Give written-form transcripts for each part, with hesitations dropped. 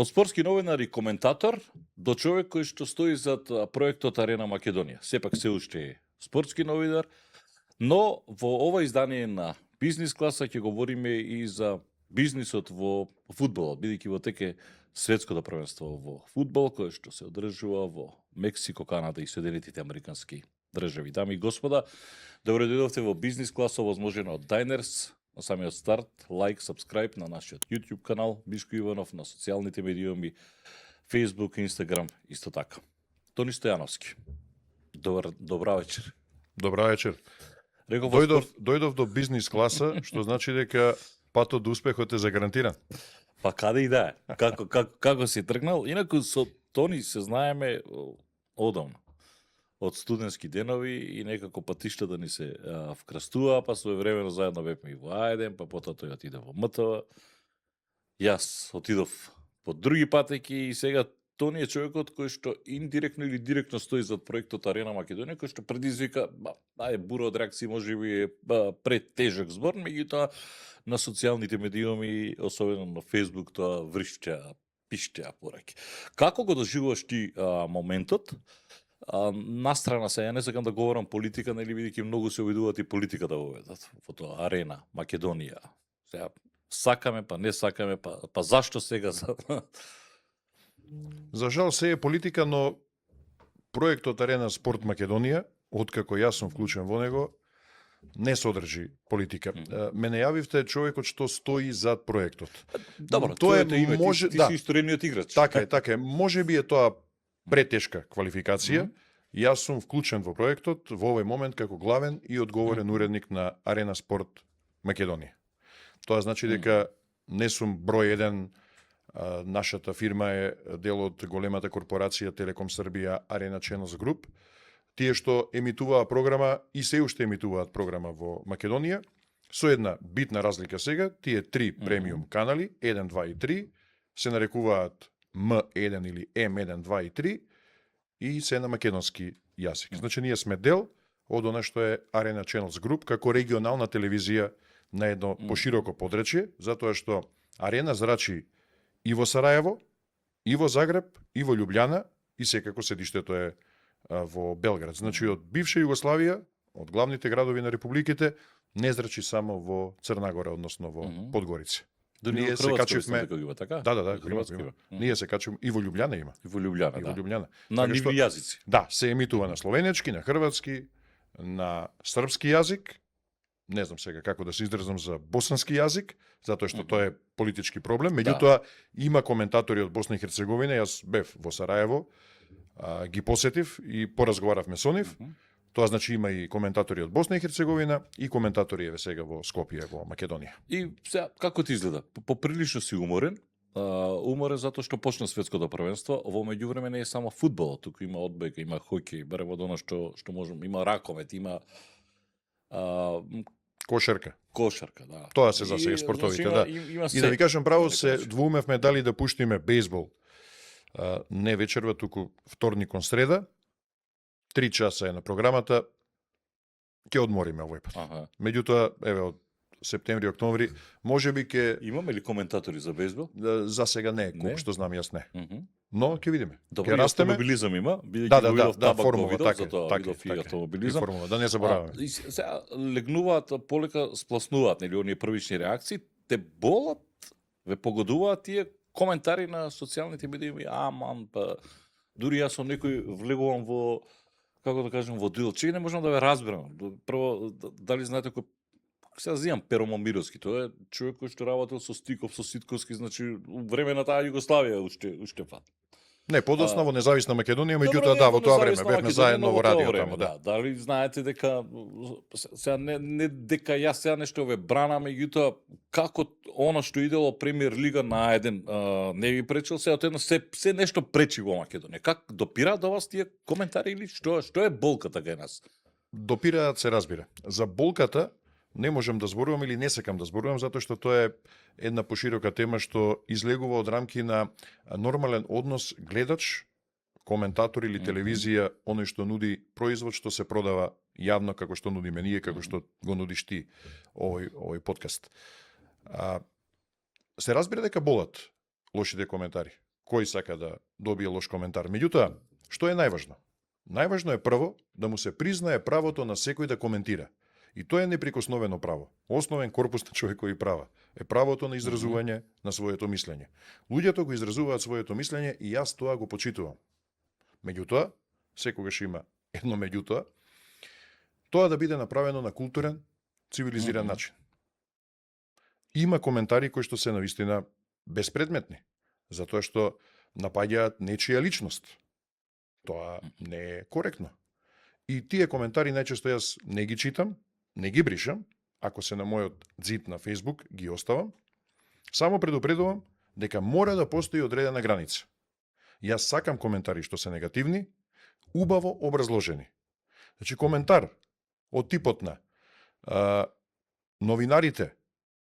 Од спортски новинар и коментатор до човек кој што стои зад проектот Арена Македонија. Сепак се уште е спортски новинар, но во ова издание на Бизнис класа ќе говориме и за бизнисот во фудбалот, бидејќи во теке светското првенство во фудбал, кое што се одржува во Мексико, Канада и Соединетите Американски држави. Дами и господа, добро дојдовте во Бизнис класа, возможено од Diners. На самиот старт, лайк, subscribe на нашиот YouTube канал, Мишко Иванов, на социјалните медиуми, Facebook, Instagram, исто така. Тони Стојановски. Добра вечер. Добра вечер. Дојдов до бизнис класа, што значи дека патот до успехот е загарантиран. Па каде и да е? Како си тргнал? Инаку со Тони се знаеме одамна. Од студентски денови и некако патиштата ни се вкрастува, па своевремено заедно бевме и во Аеден, па потоа тој отиде во МТВ. Јас отидов по други патеки и сега Тони е човекот кој што индиректно или директно стои зад проектот Арена Македонија, кој што предизвика, бура од реакции, можеби претежок збор, меѓутоа на социјалните медиуми, особено на Facebook, тоа вршќа, пишќа пораки. Како го доживуваш ти моментот? Настрана се, ја не сакам да говорам политика, нели, бидејќи многу се обидуваат и политика да воведат во тоа Арена Македонија. Сега сакаме, па не сакаме, па зашто сега? За жал се е политика, но проектот Арена Спорт Македонија, откако јас сум вклучен во него, не содржи политика. Мене јавивте човекот што стои зад проектот. Добро, тоа е име, ти си исторениот играч. Така е. Можеби е тоа претешка квалификација. Јас сум вклучен во проектот во овој момент како главен и одговорен уредник на Арена Спорт Македонија. Тоа значи дека не сум број еден. Нашата фирма е дел од големата корпорација Телеком Србија Арена Channels Group. Тие што емитуваа програма и се уште емитуваат програма во Македонија, со една битна разлика сега, тие три премиум канали, 1, 2 и 3, се нарекуваат М1 или М1, 2 и 3 и се на македонски јазик. Значи ние сме дел од она што е Arena Channels Group како регионална телевизија на едно пошироко подречје, затоа што Арена зрачи и во Сараево, и во Загреб, и во Љубљана, и секако седиштето е во Белград. Значи од бивша Југославија, од главните градови на републиките, не зрачи само во Црна Гора, односно во Подгорица. Ние се качивме, така? Да, има. Ние се качуваме и во Љубљана има. И во Љубљана, На нивни јазици. Да, се емитува на словенечки, на хрватски, на српски јазик. Не знам сега како да се изразам за босански јазик, затоа што тоа е политички проблем. Меѓутоа има коментатори од Босна и Херцеговина, јас бев во Сараево, ги посетив и поразговаравме со нив. Тоа значи има и коментатори од Босна и Херцеговина и коментатори еве сега во Скопје, во Македонија. И сега како ти изгледа? Поприлично си уморен. Уморен затоа што почна светското првенство. Во меѓувреме не е само фудбал, туку има одбојка, има хоќеј, барем од она што можеме, има ракомет, има Кошарка, да. Тоа се за сега спортовите, да. И да ви кажам право, се двумевме дали да пуштиме бейсбол. Не вечерва, туку вторник кон среда. 3 часа е на програмата. Ќе одмориме овој пат. Меѓутоа, еве од септември, октомври, можеби ќе имаме ли коментатори за бейсбол? За сега не, колку што знам јас не. Но ќе видиме. Ќе растеме. Автомобилизам има, да, формула, така, автомобилизам. Формула, да не забораваме. Сега легнуваат, полека спласнуваат, нели, оние првични реакции, те болат, ве погодуваат тие коментари на социјалните медиуми, па дури јас со некој влегувам во, како да кажем, во дуел. Не можам да ве разберам. Прво, дали знаете кој сега зимам Перо Момировски, тоа е човек кој што работел со Стиков, со Ситковски, значи време на таа Југославија уште пат. Не, подоцна во независна Македонија, меѓутоа да, во тоа време бевме заедно во радио таму, да. Дали знаете дека сега не дека јас сега нешто ве бранам, меѓутоа како она што идело Премиер лига на еден не ви пречил, се од едно се нешто пречи во Македонија. Как допираат до вас тие коментари или што е болката кај нас? Допираат, се разбира. За болката не можам да зборувам или не сакам да зборувам, затоа што тоа е една поширока тема што излегува од рамки на нормален однос гледач, коментатор или телевизија, оној што нуди производ што се продава јавно, како што нудиме ние, како што го нудиш ти овој подкаст. Се разбира дека болат лошите коментари. кој сака да добие лош коментар. Меѓутоа, што е најважно? Најважно е прво да му се признае правото на секој да коментира. И тоа е неприкосновено право. Основен корпус на човекови права е правото на изразување на своето мислење. Луѓето го изразуваат своето мислење и јас тоа го почитувам. Меѓутоа, секогаш има едно меѓутоа, тоа да биде направено на културен, цивилизиран начин. Има коментари кои што се навистина безпредметни, затоа што напаѓаат нечија личност. Тоа не е коректно. И тие коментари најчесто јас не ги читам, не ги бришам, ако се на мојот ѕид на Facebook, ги оставам. Само предупредувам дека мора да постои одредена граница. Јас сакам коментари што се негативни, убаво образложени. Значи, коментар од типот на новинарите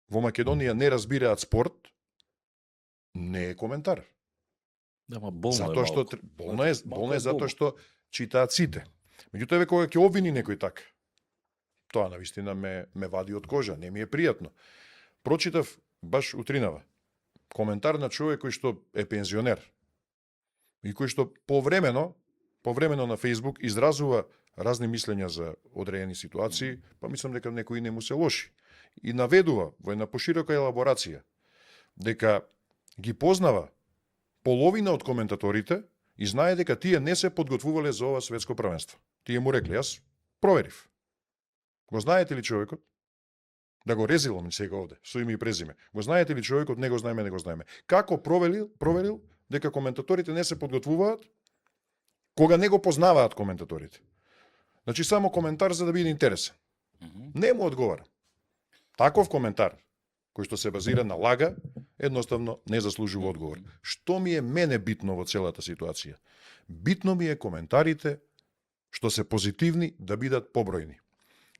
во Македонија не разбираат спорт, не е коментар. Да, ма болно Затоа што малку. болно е затоа што читаат сите. Меѓутоа еве кога ќе обвини некој така, тоа навистина ме вади од кожа, не ми е пријатно. Прочитав баш утринава коментар на човек кој што е пензионер и кој што повремено на Facebook изразува разни мислења за одредени ситуации, па мислам дека некои не му се лоши. И наведува во една поширока елаборација дека ги познава половина од коментаторите и знае дека тие не се подготвувале за ова светско првенство. Тие му рекле, јас проверив. Го знаете ли човекот? Да го резилам сега овде, со име и презиме. Го знаете ли човекот? Не го знаеме, не го знаеме. Како проверил дека коментаторите не се подготвуваат кога не го познаваат коментаторите? Значи само коментар за да биде интересен. Не му одговара. Таков коментар, кој што се базира на лага, едноставно не заслужува одговор. Што ми е мене битно во целата ситуација? Битно ми е коментарите што се позитивни да бидат побројни.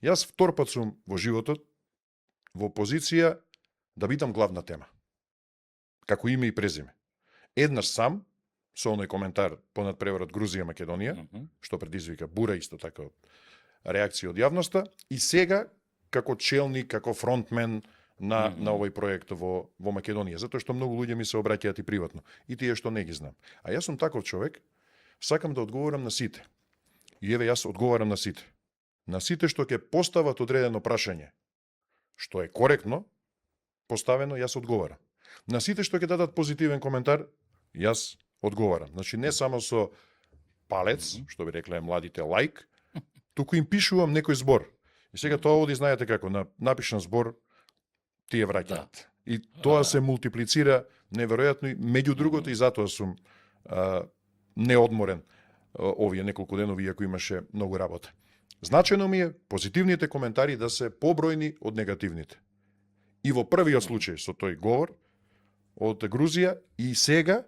Јас втор пат сум во животот во позиција да бидам главна тема. Како име и презиме. Еднаш сам, со оној коментар понад преворот Грузија-Македонија, што предизвика бура исто така од реакција од јавноста, и сега како челник, како фронтмен на овој проект во Македонија, затоа што многу луѓе ми се обраќаат и приватно, и тие што не ги знам. А јас сум таков човек, сакам да одговорам на сите. И еве јас одговарам на сите. На сите што ќе постават одредено прашање, што е коректно поставено, јас одговарам. На сите што ќе дадат позитивен коментар, јас одговарам. Значи не само со палец, што би рекле младите лайк, туку им пишувам некој збор. И сега тоа оди, знаете како, напишан збор, тие враќаат. И тоа се мултиплицира неверојатно и меѓу другото и затоа сум неодморен овие неколку денови, иако имаше многу работа. Значајно ми е позитивните коментари да се побројни од негативните. И во првиот случај со тој говор од Грузија и сега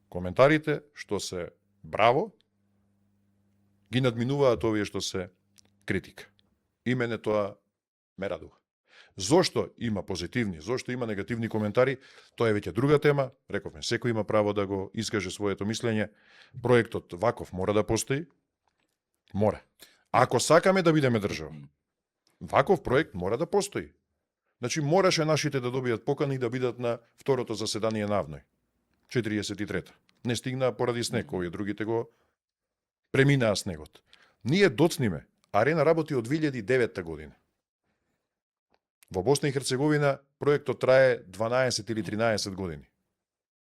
коментарите што се браво ги надминуваат овие што се критика. И мене тоа ме радува. Зошто има позитивни, зошто има негативни коментари, тоа е веќе друга тема. Рековме, секој има право да го искаже своето мислење. Проектот ваков мора да постои. Мора. Ако сакаме да бидеме држава, ваков проект мора да постои. Значи, мораше нашите да добијат покани и да бидат на второто заседание на Авној. 43-та. Не стигнаа поради снег, овие другите го преминаа снегот. Ние доцниме. Арена работи од 2009 година. Во Босна и Херцеговина проектот трае 12 или 13 години.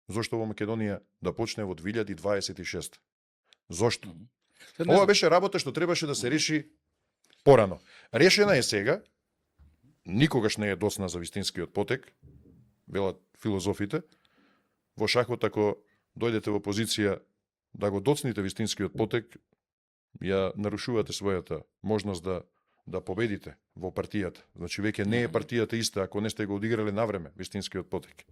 Зошто во Македонија да почне во 2026? Зошто? Ова беше работа што требаше да се реши порано. Решена е сега, никогаш не е доцна за вистинскиот потек, велат филозофите. Во шахот, ако дојдете во позиција да го доцните вистинскиот потек, ја нарушувате својата можност да победите во партијата. Значи, веќе не е партијата иста ако не сте го одиграле навреме вистинскиот потек.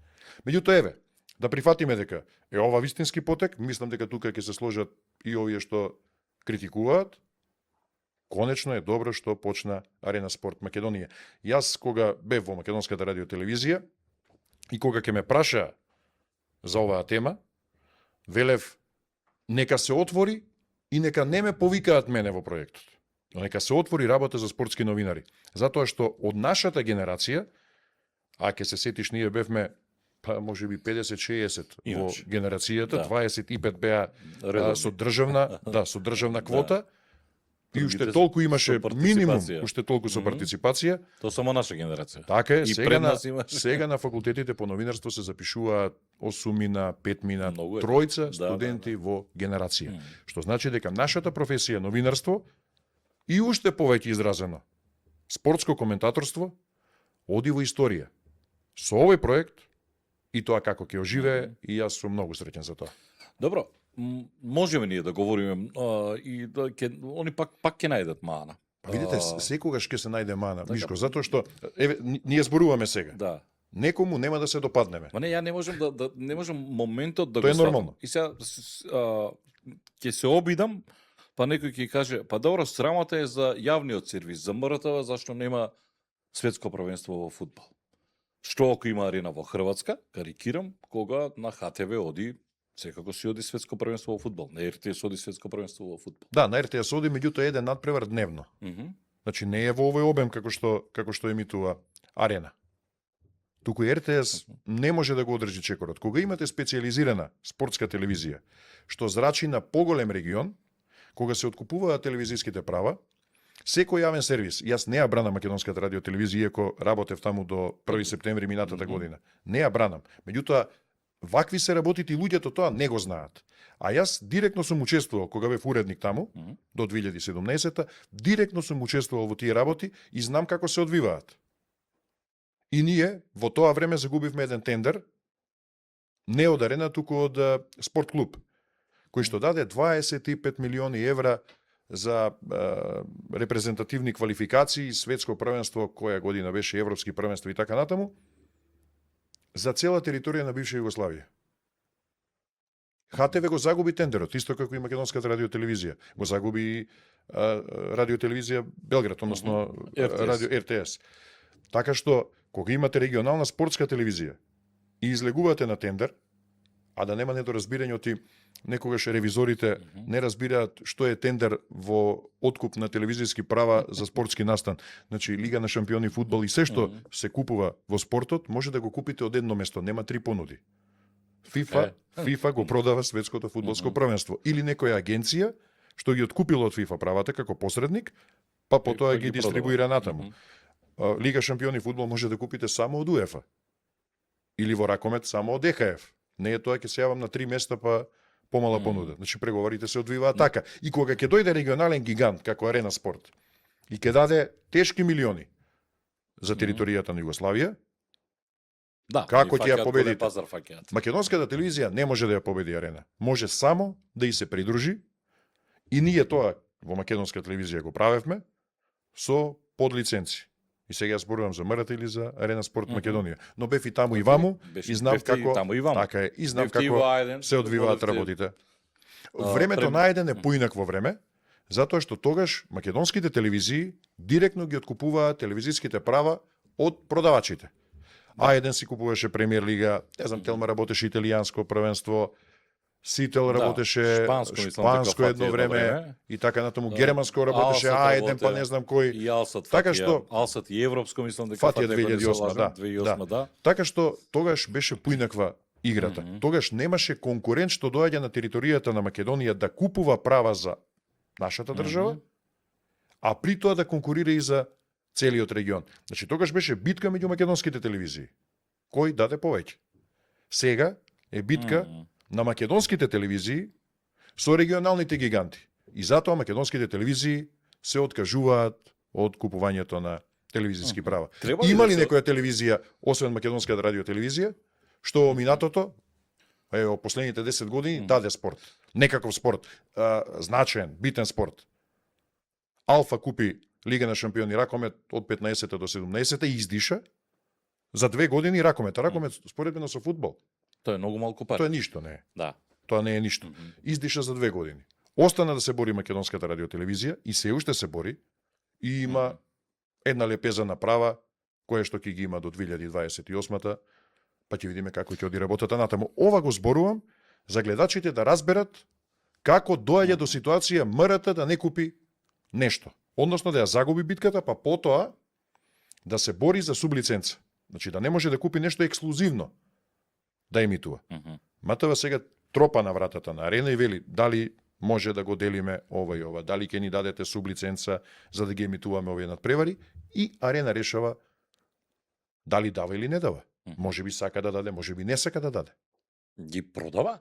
Меѓутоа, еве, да прифатиме дека е ова вистински потек, мислам дека тука ќе се сложат и овие што критикуваат. Конечно е добро што почна Арена Спорт Македонија. Јас кога бев во Македонската радиотелевизија и кога ќе ме праша за оваа тема, велев нека се отвори и нека не ме повикаат мене во проектот. Но нека се отвори работа за спортски новинари. Затоа што од нашата генерација, а ќе се сетиш, ние бевме Па може би 50-60 во Имаше. генерацијата, Да. 25 беа Редовни. со државна квота. И уште Другите толку имаше со минимум, партиципација. уште толку со Мгм. партиципација. Тоа само наша генерација. Така е, И сега пред на, нас имаше. сега на факултетите по новинарство се запишуваат 8 5 Многу е. тројца Да, студенти да. во генерација. Мгм. Што значи дека нашата професија новинарство и уште повеќе изразено спортско коментаторство оди во историја. Со овој проект и тоа како ќе оживее, и јас сум многу среќен за тоа. Добро, можеме ние да говориме и да они пак ќе најдат мана. Па видите, секогаш ќе се најде мана, Така. Мишко, затоа што еве ние зборуваме сега. Да. Некому нема да се допаднеме. Ма не, ја не можам не можам моментот да Тоа е го сватам. нормално. И сега ќе се обидам, па некој ќе каже, па добро, срамата е за јавниот сервис, за МРТВ, зашто нема светско првенство во фудбал. Што ако има арена во Хрватска, карикирам, кога на ХТВ оди, секако си оди светско првенство во фудбал. На РТС оди светско првенство во фудбал. Да, на РТС оди меѓутоа еден надпревар дневно. Значи не е во овој обем како што емитува арена. Туку РТС не може да го одржи чекорот. Кога имате специјализирана спортска телевизија, што зрачи на поголем регион, кога се откупуваат телевизиските права, секој јавен сервис, јас не ја бранам македонската радиотелевизија, иако работев таму до 1 септември минатата година. Не ја бранам. Меѓутоа, вакви се работите и луѓето тоа не го знаат. А јас директно сум учествувал, кога бев уредник таму, до 2017-та, директно сум учествувал во тие работи и знам како се одвиваат. И ние во тоа време загубивме еден тендер, не од арена, туку од спорт клуб, кој што даде 25 милиони евра за репрезентативни квалификации, светско првенство, која година беше европски првенство и така натаму, за цела територија на бивша Југославија. ХТВ го загуби тендерот, исто како и македонската радиотелевизија. Го загуби и радиотелевизија Белград, односно радио РТС. Така што, кога имате регионална спортска телевизија и излегувате на тендер, а да нема недоразбирање, оти некогаш ревизорите не разбираат што е тендер во откуп на телевизиски права за спортски настан. Значи, Лига на шампиони фудбал и се што се купува во спортот, може да го купите од едно место, нема три понуди. FIFA го продава светското фудбалско првенство. Или некоја агенција што ги откупила од FIFA правата како посредник, па потоа ги дистрибуира натаму. Лига шампиони фудбал може да купите само од УЕФА. Или во ракомет само од ЕХФ. Не е тоа ќе се јавам на 3 места па помала понуда. Значи преговорите се одвиваат така. И кога ќе дојде регионален гигант како Арена Спорт и ќе даде тешки милиони за територијата на Југославија, Да, како ќе ја победите? Пазар фаќаат. Македонската телевизија не може да ја победи Арена. Може само да и се придружи, и ние тоа во македонска телевизија го правевме со подлиценци. И сега јас зборувам за МРТ или за Арена Спорт Македонија. Но бев и таму и ваму, и знам како таму и ваму. така е, и знам Бевте и како во Ајден, се одвиваат водевте- работите. Времето на Ајден е поинакво време, затоа што тогаш македонските телевизии директно ги откупуваат телевизиските права од продавачите. Ајден си купуваше Премиер лига, не знам, Телма работеше италијанско првенство, Сител работеше шпанско едно време и така натаму, германско работеше Ајден, па не знам кој. И Алсат, Така што Алсат и европско мислам дека Фатија 2008, да. 2008, да. Така што тогаш беше поинаква играта. Тогаш немаше конкурент што доаѓа на територијата на Македонија да купува права за нашата држава, а при тоа да конкурира и за целиот регион. Значи тогаш беше битка меѓу македонските телевизии. Кој даде повеќе? Сега е битка на македонските телевизии со регионалните гиганти. И затоа македонските телевизии се откажуваат од купувањето на телевизиски права. Има ли некоја телевизија, освен македонската радиотелевизија, што во минатото, во последните 10 години, даде спорт? Некаков спорт, значаен, битен спорт. Алфа купи Лига на шампиони ракомет од 15-та до 17-та и издиша за 2 години ракомет. Ракомет споредбено со фудбал. Тоа е многу малку пари. Тоа е ништо, не е. Да. Тоа не е ништо. Издиша за 2 години. Остана да се бори македонската радиотелевизија и се уште се бори и има една лепеза направа која што ќе ги има до 2028-та, па ќе видиме како ќе оди работата натаму. Ова го зборувам за гледачите да разберат како доаѓа до ситуација МРТ да не купи нешто. Односно да ја загуби битката, па потоа да се бори за сублиценца. Значи да не може да купи нешто ексклузивно. да емитува. Мгм. МТВ сега тропа на вратата на Арена и вели дали може да го делиме ова и ова, дали ќе ни дадете сублиценца за да ги емитуваме овие надпревари, и Арена решава дали дава или не дава. Мгм. Може би сака да даде, може би не сака да даде. Ги продава?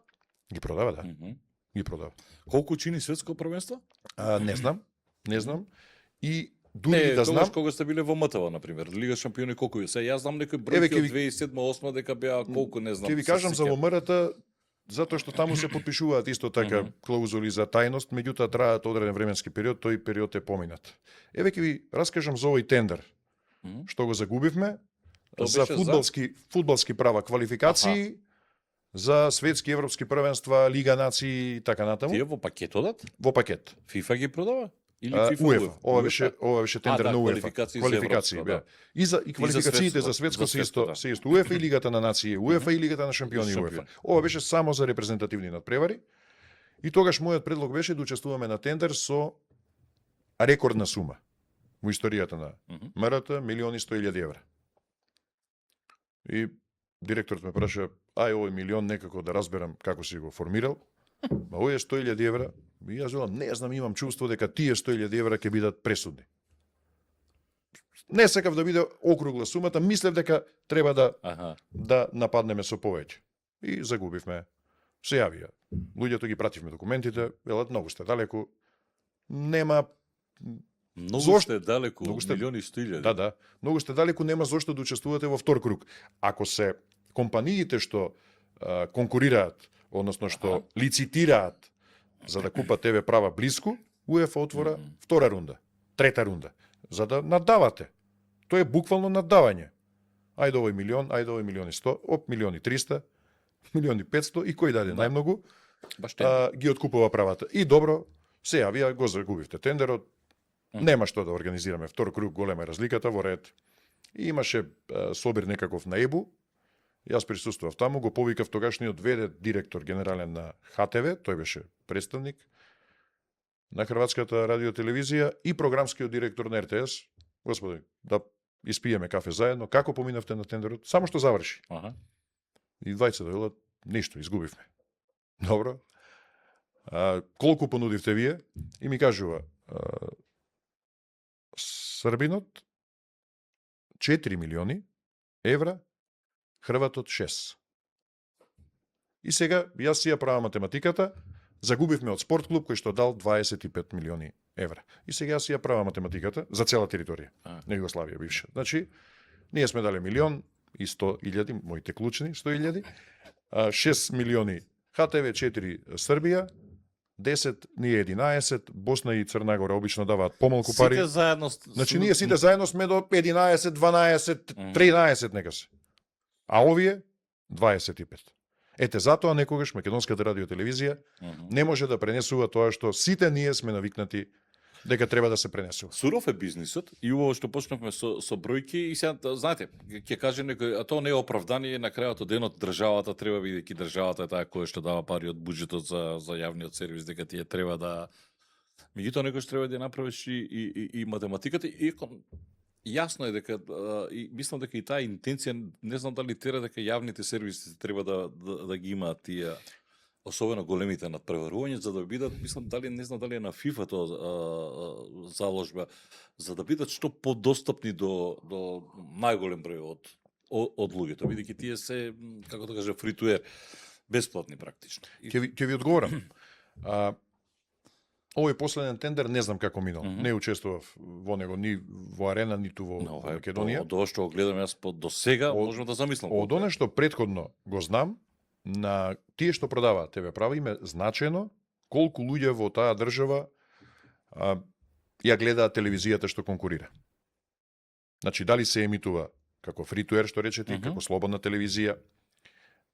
Ги продава, да. Мгм. Ги продава. Колку чини светско првенство? Не знам. И дури и да тогаш знам, кога сте биле во МТВ, например, Лига шампиони колку е? Се јас знам некои Еве, бројки ќе од ви- 2007-2008 дека беа колку не знам. ќе ви се кажам за сеќавам. ВМРО-та, затоа што таму се потпишуваат исто така Мгм. клаузули за тајност, меѓутоа траат одреден временски период, тој период е поминат. Еве ќе ви раскажам за овој тендер Мгм. што го загубивме Тоа за беше фудбалски права, квалификации за светски, европски првенства, Лига нации и така натаму, Тие во пакетот во пакет. FIFA ги продава? Или FIFA УЕФА, ова беше тендер да, на УЕФА. квалификации за бе. европско, И квалификациите за светско се исто, се исто УЕФА и Лигата на нации, УЕФА и Лигата на шампиони Шампиони. УЕФА. Ова беше само за репрезентативни надпревари. И тогаш мојот предлог беше да учествуваме на тендер со рекордна сума во историјата на Мгм. МРТ, 1.100.000 евра. И директорот ме праша, ај овој милион некако да разберам како си го формирал. Ма овие 100.000 евра, и јас велам, не знам, имам чувство дека тие 100.000 евра ќе бидат пресудни. Не сакав да биде округла сумата, мислев дека треба да нападнеме со повеќе. И загубивме. Се јавија. Луѓето ги пративме документите, велат, многу сте далеку, нема. Многу Зошто? сте далеку, Многу сте- милиони 100.000. Да, многу сте далеку, нема зошто да учествувате во втор круг. Ако се компаниите што конкурираат, односно што лицитираат за да купат ТВ права блиску, УЕФА отвора Мгм. втора рунда, трета рунда, за да наддавате. Тоа е буквално наддавање. Ајде овој милион, ајде овој 1.100.000, оп, 1.300.000, 1.500.000 и кој даде најмногу, Баш тендер. ги откупува правата. И добро, се јавија, го загубивте тендерот, нема што да организираме втор круг, голема е разликата во ред. И имаше собир некаков на ЕБУ, јас присуствував таму, го повикав тогашниот ВД директор генерален на ХТВ, тој беше представник на Хрватската радиотелевизија и програмскиот директор на РТС. Господи, да испиеме кафе заедно, како поминавте на тендерот? Само што заврши. Аха. И двајца да велат, ништо, изгубивме. Добро. Колку понудивте вие? И ми кажува, Србинот 4 милиони евра, Хрватот 6. И сега, јас си ја правам математиката, загубивме од спорт клуб кој што дал 25 милиони евра. И сега јас си ја правам математиката за цела територија на Југославија бивша. Значи, ние сме дали 1.100.000, моите клучни 100.000, 6 милиони ХТВ, 4 Србија, 10, ние 11, Босна и Црна Гора обично даваат помалку пари. Сите заедно Значи ние сите заедно сме до 11, 12, 13 нека се. А овие 25. Ете затоа некогаш Македонската радиотелевизија не може да пренесува тоа што сите ние сме навикнати дека треба да се пренесува. Суров е бизнисот и убаво што почнавме со бројки и сега знаете, ќе каже некој, а тоа не е оправдание, на крајот од денот државата треба, бидејќи државата е таа која што дава пари од буџетот за јавниот сервис, дека тие треба да меѓутоа некојаш треба да ја направиш и математиката и јасно е дека и мислам дека и таа интенција, не знам дали тера дека јавните сервиси треба да ги имаат тие особено големите надпреварувања, за да бидат, мислам, не знам дали е на FIFA тоа заложба, за да бидат што подостапни до најголем број од луѓето, бидејќи тие се, како да кажа, free to air, бесплатни практично. Ќе ви одговорам. Овој последен тендер не знам како минал. Не учествував во него ни во Арена, ниту во Македонија. Од тоа што го гледам јас до сега, можам да замислам. Од оно што претходно го знам, на тие што продаваат ТВ права им е значено колку луѓе во таа држава ја гледаат телевизијата што конкурира. Значи, дали се емитува како free to air, што речете, како слободна телевизија,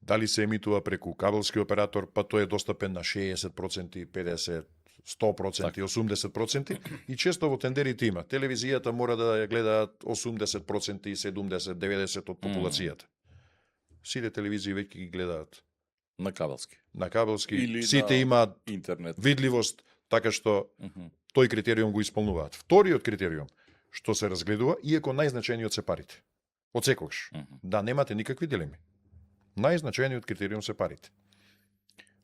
дали се емитува преку кабелски оператор, па тој е достапен на 60%, 50%, 100%, 80%, и често во тендерите има. Телевизијата мора да ја гледаат 80% и 70, 90 од популацијата. Сите телевизии веќе ги гледаат на кабелски. На кабелски, или сите имаат интернет видливост, така што тој критериум го исполнуваат. Вториот критериум што се разгледува, иако најзначениот се парите. Од секогаш. Да немате никакви дилеми. Најзначајниот критериум се парите.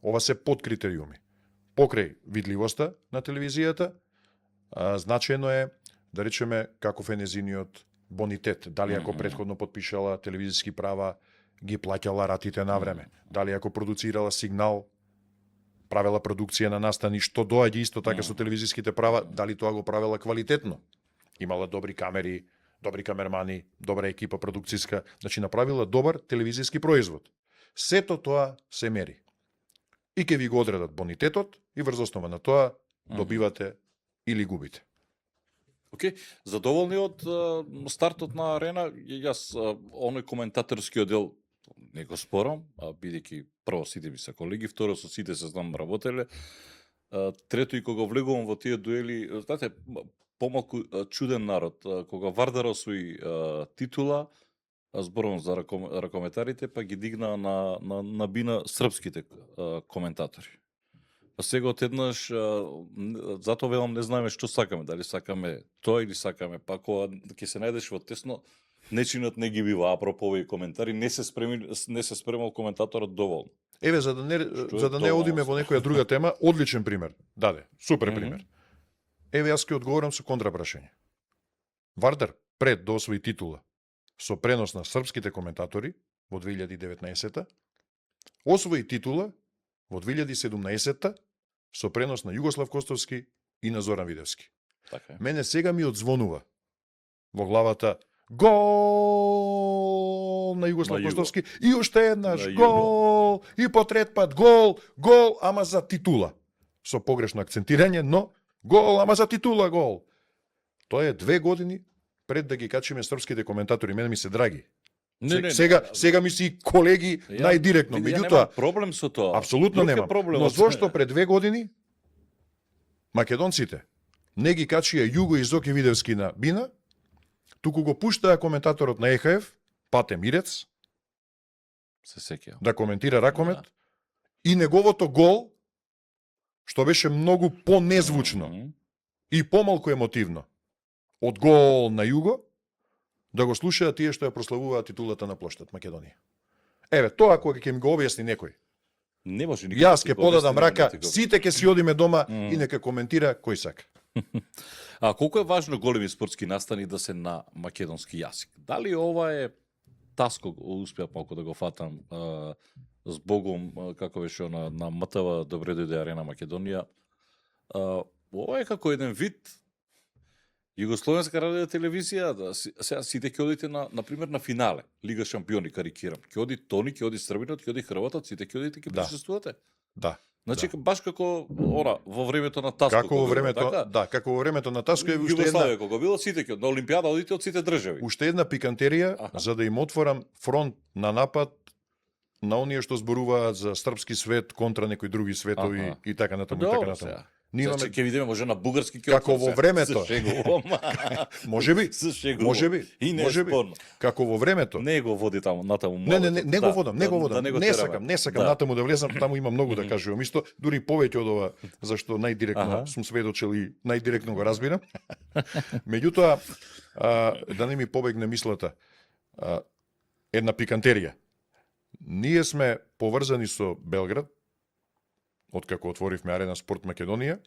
Ова се подкритериуми. Покрај видливоста на телевизијата, значајно е, да речеме, каков е незиниот бонитет. Дали ако претходно подпишала телевизиски права, ги плаќала ратите на време. Дали ако продуцирала сигнал, правела продукција на настани, што доаѓа исто така со телевизиските права, дали тоа го правела квалитетно. Имала добри камери, добри камермани, добра екипа продукцијска, значи направила добар телевизиски производ. Сето тоа се мери. И ќе ви го одредат бонитетот и врз основа на тоа добивате или губите. Океј, задоволни од стартот на Арена, јас оној коментаторскиот дел не го спорам, бидејќи прво сите ми се колеги, второ со сите се знам работеле, трето и кога влегувам во тие дуели, знаете, помалку чуден народ, кога Вардар освои титула, зборувам за ракометарите, па ги дигна на бина српските коментатори. Па сега отеднаш, затоа велам не знаеме што сакаме, дали сакаме тоа или сакаме, па кога ќе се најдеш во тесно, нечинот не ги бива, апропо овие коментари, не се спремал коментаторот доволно. Еве, за да не одиме во некоја друга тема, одличен пример даде, супер пример. Еве, јас ќе одговорам со контрапрашање. Вардар, пред да освои титула, со пренос на српските коментатори во 2019-та, освои титула во 2017-та со пренос на Југослав Костовски и на Зоран Видевски. Така е. Мене сега ми одзвонува во главата гол на Југослав Костовски и уште еднаш гол и по трет пат гол, ама за титула. Со погрешно акцентирање, но гол, ама за титула гол. Тоа е 2 години пред да ги качиме српските коментатори, мене ми се драги. Сега ми си колеги најдиректно. Меѓутоа, проблем со тоа. Апсолутно немам. Но зошто пред 2 години македонците не ги качија Југо и Зоки Видевски на бина, туку го пуштаа коментаторот на ЕХФ, Пате Мирец, се сеќавам, да коментира ракомет, и неговото гол, што беше многу понезвучно и помалку емотивно од гол на Југо, да го слушаат тие што ја прославуваат титулата на плоштад Македонија. Еве, тоа кога ќе ми го објасни некој. Не може никој. Јас ќе подадам рака, сите ќе си одиме дома и нека коментира кој сака. А колку е важно големи спортски настани да се на македонски јазик? Дали ова е таско, успеав малку да го фатам збогом, како беше на МТВ, добре дојде Арена Македонија. Ова е како еден вид Југословенска радио телевизија, сега сите ќе одите на пример на финале, Лига шампиони, карикирам. Ќе оди Тони, ќе оди Србинот, ќе оди Хрватот, сите ќе одите, ќе присуствувате. Да. Значи баш како во времето на Таско. Како во времето, како во времето на Таско е уште една кога било сите ќе на Олимпијада одите од сите држави. Уште една пикантерија за да им отворам фронт на напад на оние што зборуваат за српски свет контра некои други светови и така натаму и така натаму. Значи ќе видиме може на бугарски ќе како во времето. Можеби. И не спорно. Како во времето. Не го води таму натаму. Не го водам. Не сакам натаму да влезам, таму има многу да кажувам. Исто дури повеќе од ова зашто најдиректно сум сведочил и најдиректно го разбирам. Меѓутоа да не ми побегне мислата. Една пикантерија. Ние сме поврзани со Белград, откако отворивме Арена Спорт Македонија,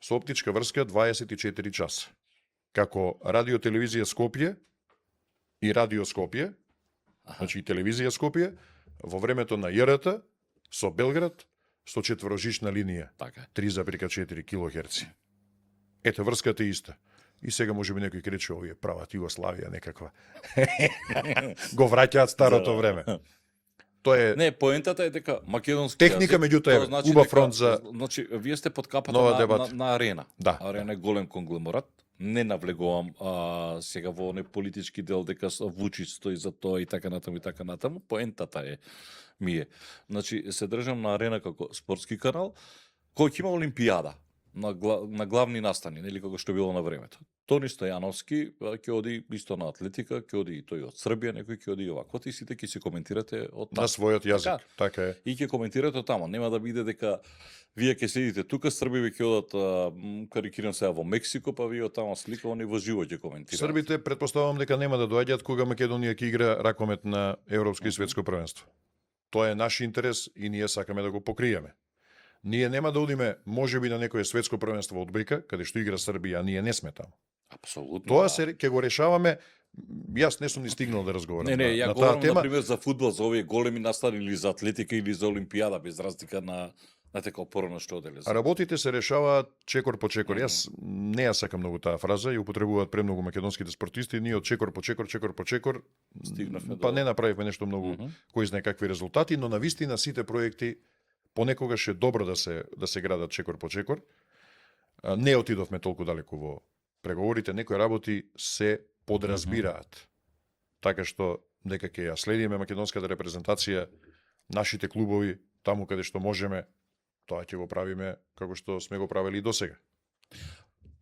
со оптичка врска 24 часа. Како радио телевизија Скопје и радио Скопје, значи и телевизија Скопје, во времето на ЈРТ со Белград со четворожична линија, 3,4 килохерци. Ете, врската е иста. И сега може би некој крече овие прават Југославија некаква. Го враќаат старото време. Тоа е не, поентата е дека македонски техника, меѓутоа е убав фронт за. Значи вие сте под капата на Арена. Да. Арена е голем конгломерат. Не навлегувам сега во оној политички дел дека Вучич стои за тоа и така натаму и така натаму. Поентата е Значи се држам на Арена како спортски канал кој ќе има Олимпијада на главни настани, нели како што било на времето. Тони Стојановски ќе оди исто на атлетика, ќе оди и тој од Србија, некој ќе оди и овако, и сите ќе се коментирате од таму. На својот јазик, така е. И ќе коментирате од таму, нема да биде дека вие ќе седите тука, Србиве ќе одат, карикирам сега во Мексико, па вие од таму слика, они во живо ќе коментираат. Србите претпоставувам дека нема да доаѓаат кога Македонија ќе игра ракомет на европско и светско првенство. Тоа е наш интерес и ние сакаме да го покриеме. Ние нема да одиме, можеби на некое светско првенство одбојка, каде што игра Србија, а ние не сме таму. Апсолутно. Тоа ќе го решаваме. Јас не сум ни стигнал да разговарам Не, ја на говорам таа тема. на пример за фудбал, за овие големи настани или за атлетика или за олимпијада, без разлика на како порано што оделе. А работите се решаваат чекор по чекор. Јас не ја сакам многу таа фраза и употребуваат премногу македонските спортисти. Ние од чекор по чекор Стигнавме па до... не направивме нешто многу кој знае какви резултати, но навистина сите проекти понекогаш е добро да се градат чекор по чекор. Не отидовме толку далеку во преговорите, некои работи се подразбираат. Така што дека ќе ја следиме македонската репрезентација, нашите клубови таму каде што можеме, тоа ќе го правиме како што сме го правили и досега.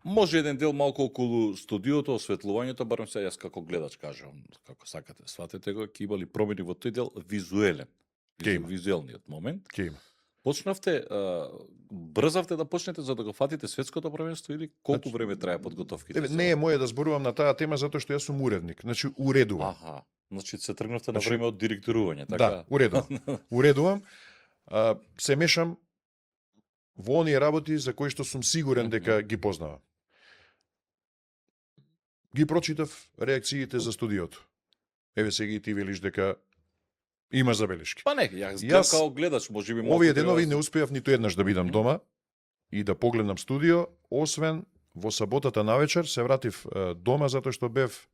Може еден дел малку околу студиото, осветлувањето, барем се јас како гледач кажам, како сакате, сватете го, ќе има ли промени во тој дел визуелен, Ќе има. визуелниот момент. Ќе има. Почнавте, брзавте да почнете за да го фатите светското првенство или колку време трае подготовките? Не е моје да зборувам на таа тема затоа што јас сум уредник. Значи уредувам. Аха, значи се тргнавте на време од директорување, така? Да, уредувам. Уредувам. Се мешам во оние работи за кои што сум сигурен дека ги познавам. Ги прочитав реакциите за студиото. Еве сега и ти велиш дека има забелешки. Па не, јас Јас како гледач, можеби малку Овие треба денови да- не успеав ниту еднаш да бидам дома и да погледнам студио, освен во саботата навечер се вратив дома затоа што бев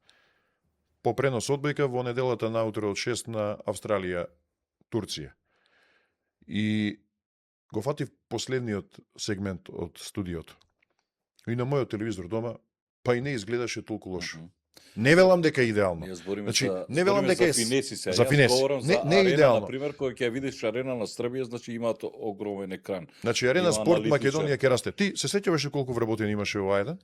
по пренос одбојка во неделата наутро од 6 на Австралија, Турција. И го фатив последниот сегмент од студиото. И на мојот телевизор дома, па и не изгледаше толку лошо. Не велам дека е идеално. Ние збориме Значи, за, не велам збориме дека е за финеси се. за Јас финеси. говорам Не- за не е арена, идеално. на пример, кој ќе ја видиш арена на Србија, значи имаат огромен екран. Значи, Арена Има Спорт аналитичар. Македонија ќе расте. Ти се сеќаваш ли колку вработени имаше во Ајден?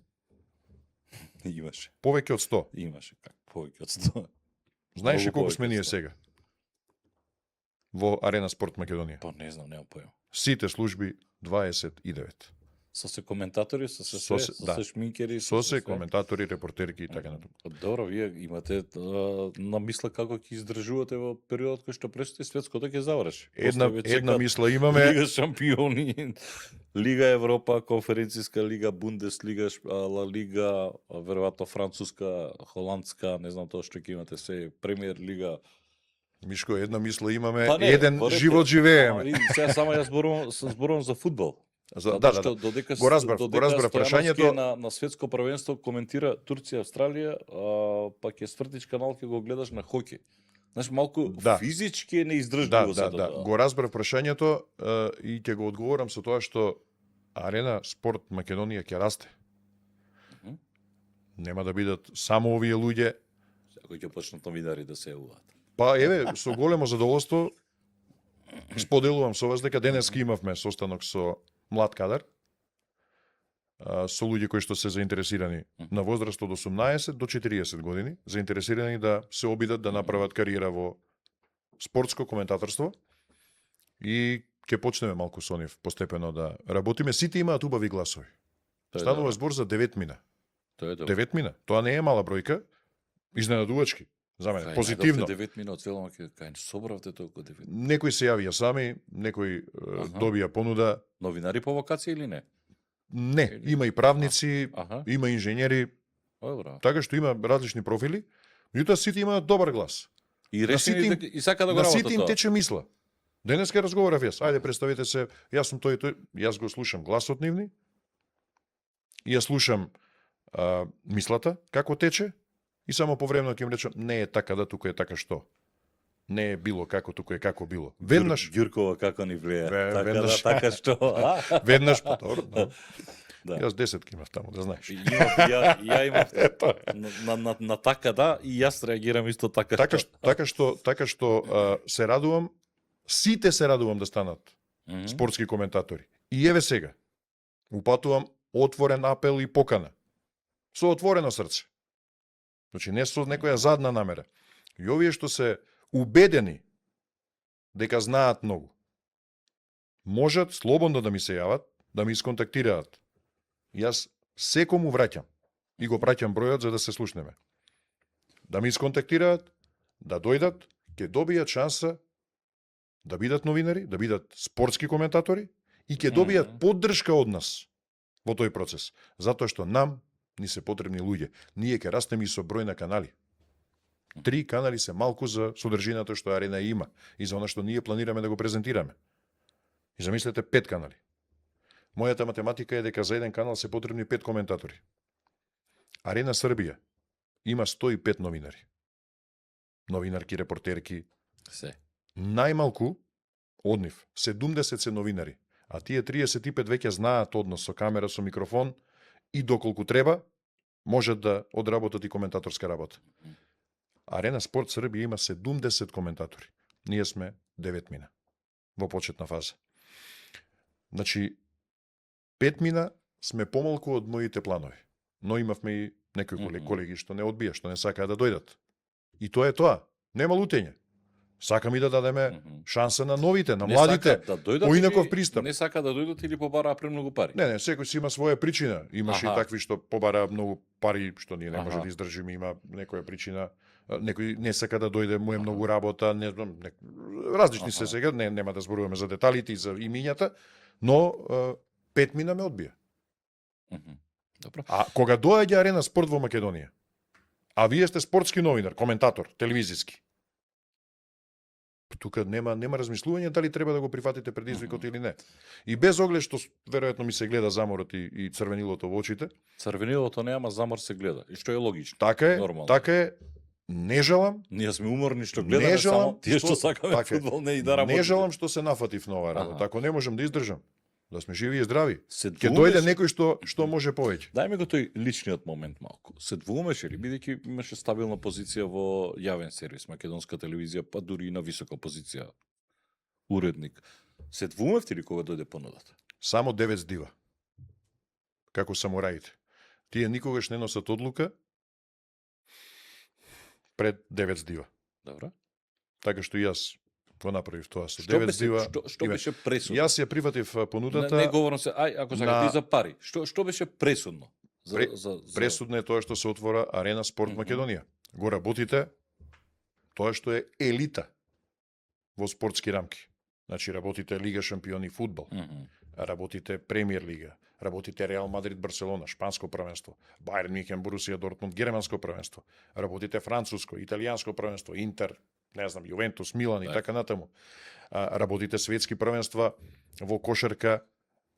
Имаше, Повеќе од 100. имаше как повеќе од 100. Знаеш ли Многу колку повеќе сме од ние 100. сега? Во Арена Спорт Македонија. Па не знам, немам појам. Сите служби 29. Со се коментатори, со се Со се, се- да. со се шминкери, Со се се. коментатори, репортерки и така натаму. Добро, вие имате на мисла како ќе издржувате во периодот кој што предстои светското ќе заврши. Една После ве една чекаат мисла имаме. Лига шампиони, Лига Европа, Конференцијска лига, Бундеслига, Ла Лига, веројатно француска, холандска, не знам тоа што ќе имате се, Премиер лига. Мишко, една мисла имаме. Па не, Еден борете. живот живееме. Ама, сега само јас зборувам за фудбал. Да, Затоа да, што да. додека Го разбрав Стојановски прашањето. на светско првенство коментира Турција, Австралија, па ќе свртиш канал ќе го гледаш на хоки. Знаеш, малку Да. физички е неиздржливо Да, за да, да. Го разбрав прашањето и ќе го одговорам со тоа што Арена Спорт Македонија ќе расте. Мгм. Нема да бидат само овие луѓе. Ако ќе почнат новинари да се јавуваат. Па еве, со големо задоволство споделувам со вас дека денеска имавме состанок со млад кадар, со луѓе кои што се заинтересирани на возраст од 18 до 40 години, заинтересирани да се обидат да направат кариера во спортско коментаторство и ќе почнеме малку со нив постепено да работиме. Сите имаат убави гласови. Тоа е Станува добро. збор за 9 мина. Тоа е добро. 9 мина. Тоа не е мала бројка. Изненадувачки. За мене. Кај Позитивно. најдовте 9 минути цело кај собравте толку 9. Некои се јавија сами, некои Аха. добија понуда. Новинари по вакација или не? Не, има и правници, Аха. има инженери, Добро. така што има различни профили, меѓутоа сите имаат добар глас. И решени сите им- дека- и сака да го На работат сите им тоа. тече мисла. Денеска разговарав јас. Ајде представете се, јас сум тој и тој, јас го слушам гласот нивни. И ја слушам мислата како тече и само повремено ќе им речам не е така да туку е така што. Не е било како туку е како било. Веднаш Ѓуркова како ни влијае. Така веднаш. да, така што. веднаш по добро. Да. Да. Јас 10 имав таму, да знаеш. Ја имав Ето е. на така да и јас реагирам исто така. Така што се радувам, сите се радувам да станат Мгм. спортски коментатори. И еве сега, упатувам отворен апел и покана. Со отворено срце. Значи не со некоја задна намера. И овие што се убедени дека знаат многу, можат слободно да ми се јават, да ми исконтактираат. Јас секому враќам и го праќам бројот за да се слушнеме. Да ми исконтактираат, да дојдат, ќе добијат шанса да бидат новинари, да бидат спортски коментатори и ќе добијат поддршка од нас во тој процес, затоа што нам ни се потребни луѓе. Ние ќе растеме и со број на канали. 3 канали се малку за содржината што Арена има и за она што ние планираме да го презентираме. И замислете 5 канали. Мојата математика е дека за еден канал се потребни 5 коментатори. Арена Србија има 105 новинари. Новинарки, репортерки. Се. Најмалку од нив 70 се новинари, а тие 35 веќе знаат однос со камера, со микрофон и доколку треба можат да одработат и коментаторска работа. Арена Спорт Србија има 70 коментатори. Ние сме 9 мина во почетна фаза. Значи 5 мина сме помалку од моите планови, но имавме и некои колеги што не одбија, што не сакаат да дојдат. И тоа е тоа. Нема лутење. Сакам и да дадеме шанса на новите, на младите, поинаков пристап. Не сака да дојдат или побараа премногу пари? Не, секој си има своја причина. Имаше и такви што побараа многу пари, што ние не може да издржиме, има некоја причина. Некој не сака да дојде, му е многу работа, не знам, различни се сега, нема да зборуваме за деталите и за имињата, но 5 мина ме одбија. Добро. А кога доаѓа Арена Спорт во Македонија, а вие сте спортски новинар, коментатор, телевизиски, тука нема размислување дали треба да го прифатите предизвикот или не. И без оглед што веројатно ми се гледа заморот и црвенилото во очите. Црвенилото нема, замор се гледа. И што е логично. Така е, нормално. така е. Не жалам. Ние сме уморни што гледаме само тие што сакаме фудбал, не и да работиме. Не жалам што се нафатив на оваа работа. Ако не можам да издржам, да сме живи и здрави, ќе двумеш... дојде некој што може повеќе. Дај ми го тој личниот момент малку. Се двумеше ли, бидејќи имаше стабилна позиција во јавен сервис, македонска телевизија, па дури и на висока позиција уредник. Се двумевте ли кога дојде понудата? Само 9 здива. Како самураите. Тие никогаш не носат одлука пред 9 здива. Добро. Така што јас го направив тоа со 9 здива. Што беше пресудно? Јас ја прифатив понудата. Не говорам се, ако сакате за пари. Што беше пресудно? Пресудно е тоа што се отвора Арена Спорт Македонија. Го работите тоа што е елита во спортски рамки. Значи работите Лига шампиони фудбал, работите Премиер лига, работите Реал Мадрид Барселона, шпанско првенство, Бајерн Мюнхен Борусија Дортмунд германско првенство, работите француско, италијанско првенство, Интер, не знам, Јувентус, Милан и така натаму. Работите светски првенства во кошарка,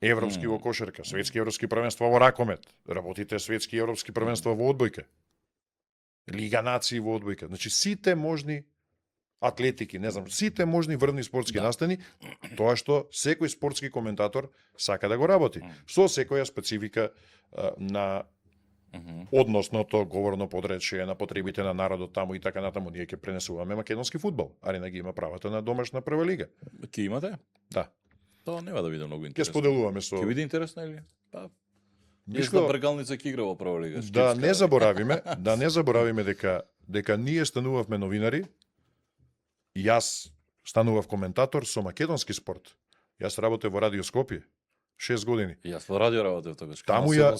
европски во кошарка, светски европски првенства во ракомет, работите светски европски првенства во одбојка, Лига нации во одбојка. Значи сите можни атлетики, не знам, сите можни врвни спортски настани, тоа што секој спортски коментатор сака да го работи, со секоја специфика на односното говорно подречие, на потребите на народот таму и така натаму. Ние ќе пренесуваме македонски фудбал. Арена ги има правата на домашна прва лига. Ќе имате? Да. Тоа нема да биде многу Ќе интересно. споделуваме со... Ќе биде интересно или? Па, Мишко, Бргалница ќе игра во прва лига. да не заборавиме дека ние станувавме новинари. Јас станував коментатор со македонски спорт. Јас работев во Радио Скопје 6 години. Јас во радио работев тогаш. Таму ја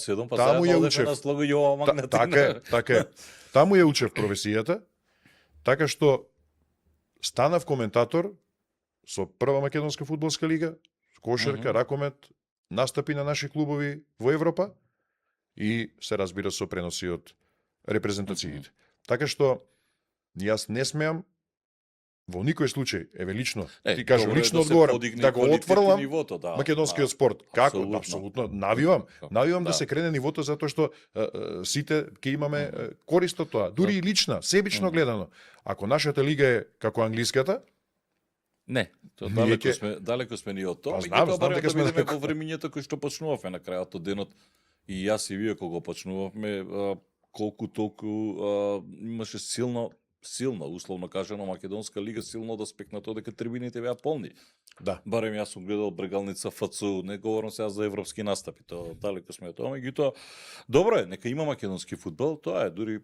учев. Така е. Таму ја учев професијата. Така што станав коментатор со прва македонска фудбалска лига, кошарка, ракомет, настапи на наши клубови во Европа и се разбира со преноси од репрезентациите. Така што јас не смеам во никој случај, еве лично, ти кажам, лично одговорам, да го отврлам македонскиот спорт. Како? Апсолутно. Навивам да се крене нивото, затоа што сите ќе имаме корист од тоа. Дури и лична, себично гледано. Ако нашата лига е како англиската, не, тоа далеко сме ни од тоа. Знам дека сме во времињето кои што почнувавме на крајот од денот, и јас и вие кога почнувавме, колку толку имаше силна, условно кажано, македонска лига, силно да спекна тоа дека трибините беа полни. Да. Барем јас сум гледал Бргалница ФЦУ, не говорам сега за европски настапи, тоа далеко сме од тоа, меѓутоа добро е, нека има македонски фудбал, тоа е дури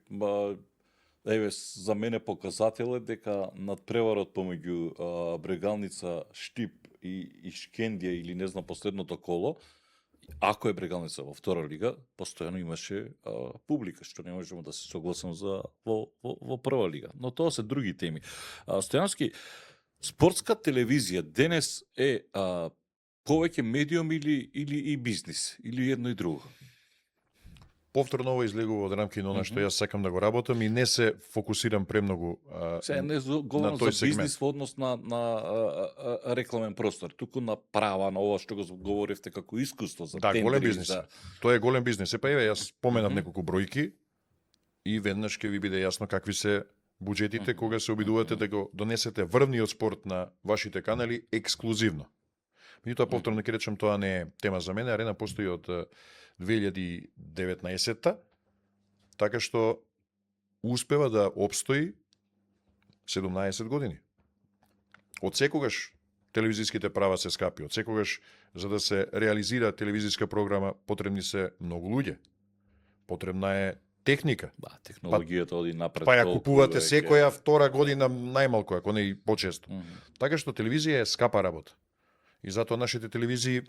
еве за мене показател е дека надпреварот помеѓу Брегалница, Штип и Шкендија или не знам последното коло, ако е Брегалница во втора лига, постојано имаше публика, што не можеме да се согласам за во прва лига. Но тоа се други теми. Стојански, Спортска телевизија денес е повеќе медиум или и бизнис, или едно и друго. Повторно ова излегува од рамки на она што јас сакам да го работам и не се фокусирам премногу Се не говорам за бизнис во однос на рекламен простор, туку на права, на ова што го говоревте како искуство за тендери. голем бизнис. За... Тоа е голем бизнис. Епа еве, јас споменав неколку бројки и веднаш ќе ви биде јасно какви се буџетите кога се обидувате да го донесете врвниот спорт на вашите канали ексклузивно. Меѓутоа повторно ќе речем, тоа не е тема за мене. Арена постои од 2019-та, така што успева да обстои 17 години. Од секогаш телевизиските права се скапи, од секогаш за да се реализира телевизиска програма потребни се многу луѓе. Потребна е техника. Технологијата оди напред. Па ја купувате секоја втора година најмалку, ако не и почесто. Така што телевизија е скапа работа. И затоа нашите телевизии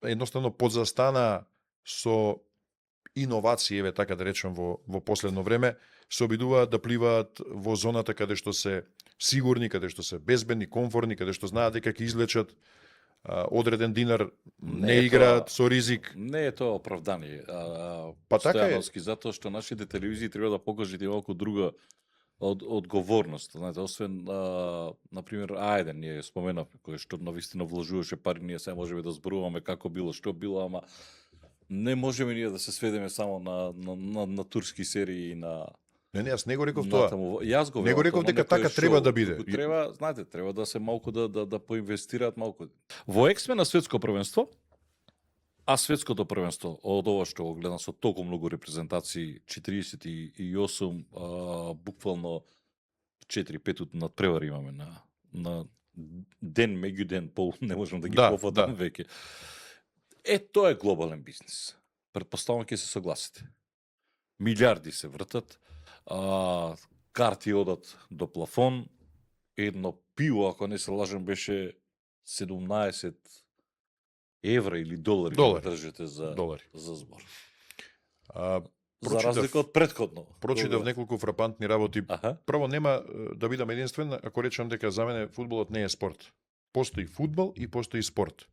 едноставно подзастана со иновации, еве така да речем во последно време, се обидуваат да пливаат во зоната каде што се сигурни, каде што се безбедни, комфортни, каде што знаат дека ќе извлечат одреден динар, не играат со ризик. Не е тоа оправдание. Па така е. Затоа што нашите телевизии треба да покажат и малку друга одговорност. Знаете, освен, например, А1, ние споменавме, кој што навистина вложуваше пари, ние сега можеме да зборуваме како било, што било, ама не можеме ние да се сведеме само на турски серии и на... Не, јас не го реков тоа. Јас го не го реков дека така треба да биде. Треба, знаете, треба да се малку да поинвестираат малку. Во Ексме на светско првенство, а светското првенство од ова што го гледам со толку многу репрезентации, 48 буквално 4-5 надпревари имаме на ден меѓу ден, не можам да ги пофатам веќе. Тоа е глобален бизнис. Претпоставам ќе се согласите. Милиарди се вртат, карти одат до плафон, едно пиво, ако не се лажам, беше 17 евра или долари да држите за збор. За разлика од претходно. Прочитав неколку фрапантни работи. Прво, нема да бидам единствен, ако речам дека за мене фудбалот не е спорт. Постои фудбал и постои спорт.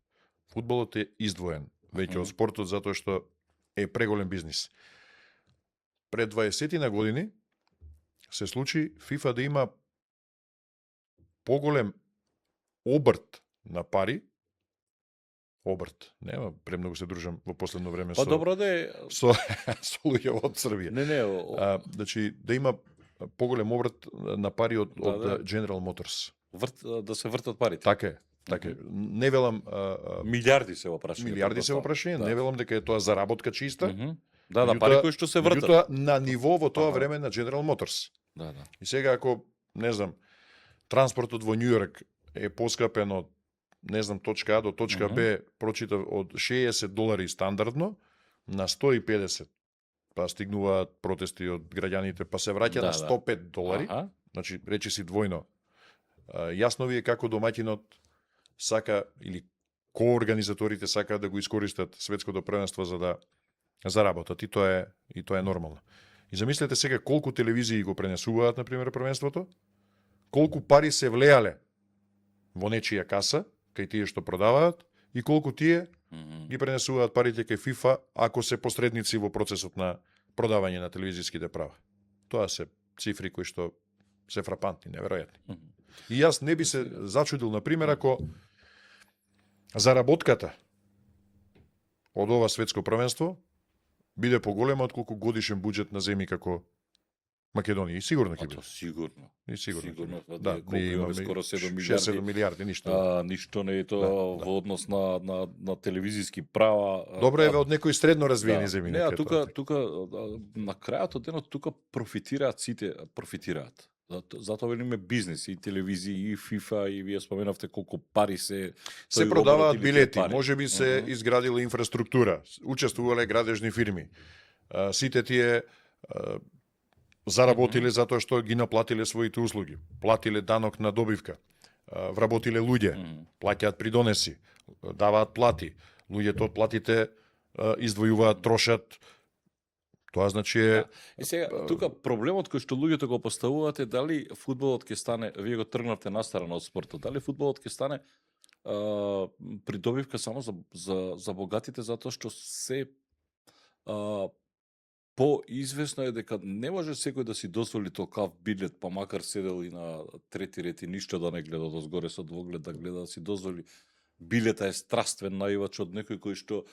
Фудбалот е издвоен веќе од спортот затоа што е преголем бизнис. Пред 20 години се случи ФИФА да има поголем обрт на пари. Обрт. Нема, премногу се дружам во последно време со луѓе од Србија. Значи, да има поголем обрт на пари од General Motors. Да се вртат парите. Така е. Така, не велам милиарди се во прашање. Не велам дека е тоа заработка чиста. Пари кои што се вртат. Меѓутоа на ниво во тоа време на General Motors. И сега ако, не знам, транспортот во Њу Јорк е поскапен од, не знам, точка А до точка Б, прочитав од $60 стандардно на 150. Па стигнуваат протести од граѓаните, па се враќа на $105. Значи, речи си двојно. Јасно ви е како домаќинот сака, или коорганизаторите сакаат да го искористат светското првенство за да заработат, и тоа е нормално. И замислете сега колку телевизии го пренесуваат, например, првенството, колку пари се влеале во нечија каса, кај тие што продаваат, и колку тие ги пренесуваат парите кај ФИФА, ако се посредници во процесот на продавање на телевизиските права. Тоа се цифри кои што се фрапантни, неверојатни. И јас не би се зачудил, например, ако заработката од ова светско првенство биде поголема од колку годишен буџет на земји како Македонија. И сигурно ќе биде. Сигурно. И сигурно. Да, имаме скоро 7 милиарди, ништо. Ништо не е тоа во однос на телевизиски права. Добро е од некои средно развиени земји. Не, тука на крајот од денот тука профитираат сите, профитираат. Затоа велиме бизнес, и телевизии, и ФИФА, и вие споменавте колку пари се продаваат билети, можеби се изградила инфраструктура, учествувале градежни фирми. Сите тие заработиле затоа што ги наплатиле своите услуги, платиле данок на добивка, вработиле луѓе, плаќаат придонеси, даваат плати, луѓето од платите издвојуваат, трошат. Тоа значи е И сега, тука проблемот кој што луѓето го поставуваат е дали фудбалот ќе стане, вие го тргнавте настрана од спортот, дали фудбалот ќе стане придобивка само за богатите, затоа што се поизвестно е дека не може секој да си дозволи толкав билет, па макар седел и на трети ред и ништо да не гледа од озгоре со двоглед да гледа, да си дозволи билета е страствен наивач од некој кој што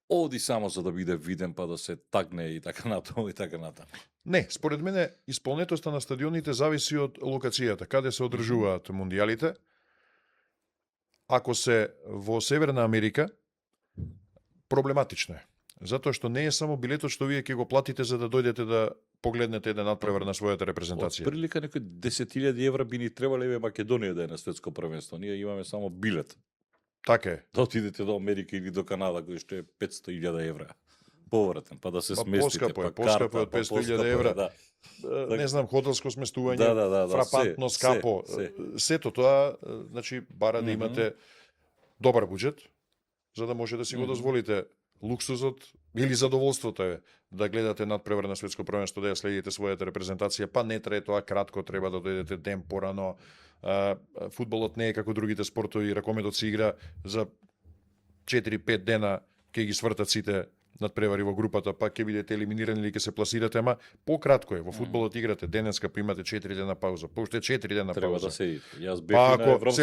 оди само за да биде виден, па да се тагне и така натаму и така натаму. Не, според мене исполнетоста на стадионите зависи од локацијата, каде се одржуваат мундијалите. Ако се во Северна Америка, проблематично е. Затоа што не е само билетот што вие ќе го платите за да дојдете да погледнете еден надпревар на својата репрезентација. Од прилика некои 10.000 евра би ни требале еве Македонија да е на светско првенство. Ние имаме само билет. Така е. Да отидете до Америка или до Канада, кој што е 500.000 евра. Повратен, па да се сместите, поскапо е од 500.000 евра. Да. Не знам, хотелско сместување, Да, фрапантно скапо. Сето тоа, значи, бара да имате добар буџет, за да може да си го дозволите луксузот или задоволството е да гледате надпревар на светско првенство, да ја следите својата репрезентација, па не трае тоа кратко, треба да дојдете ден порано. Фудбалот не е како другите спортови, ракометот се игра за 4-5 дена, ќе ги свртат сите надпревари во групата, па ќе бидете елиминирани или ќе се пласирате, ама пократко е. Во фудбалот играте денеска, па имате 4 дена пауза, па уште 4 дена треба пауза. да се Јас бев Па и на ако европското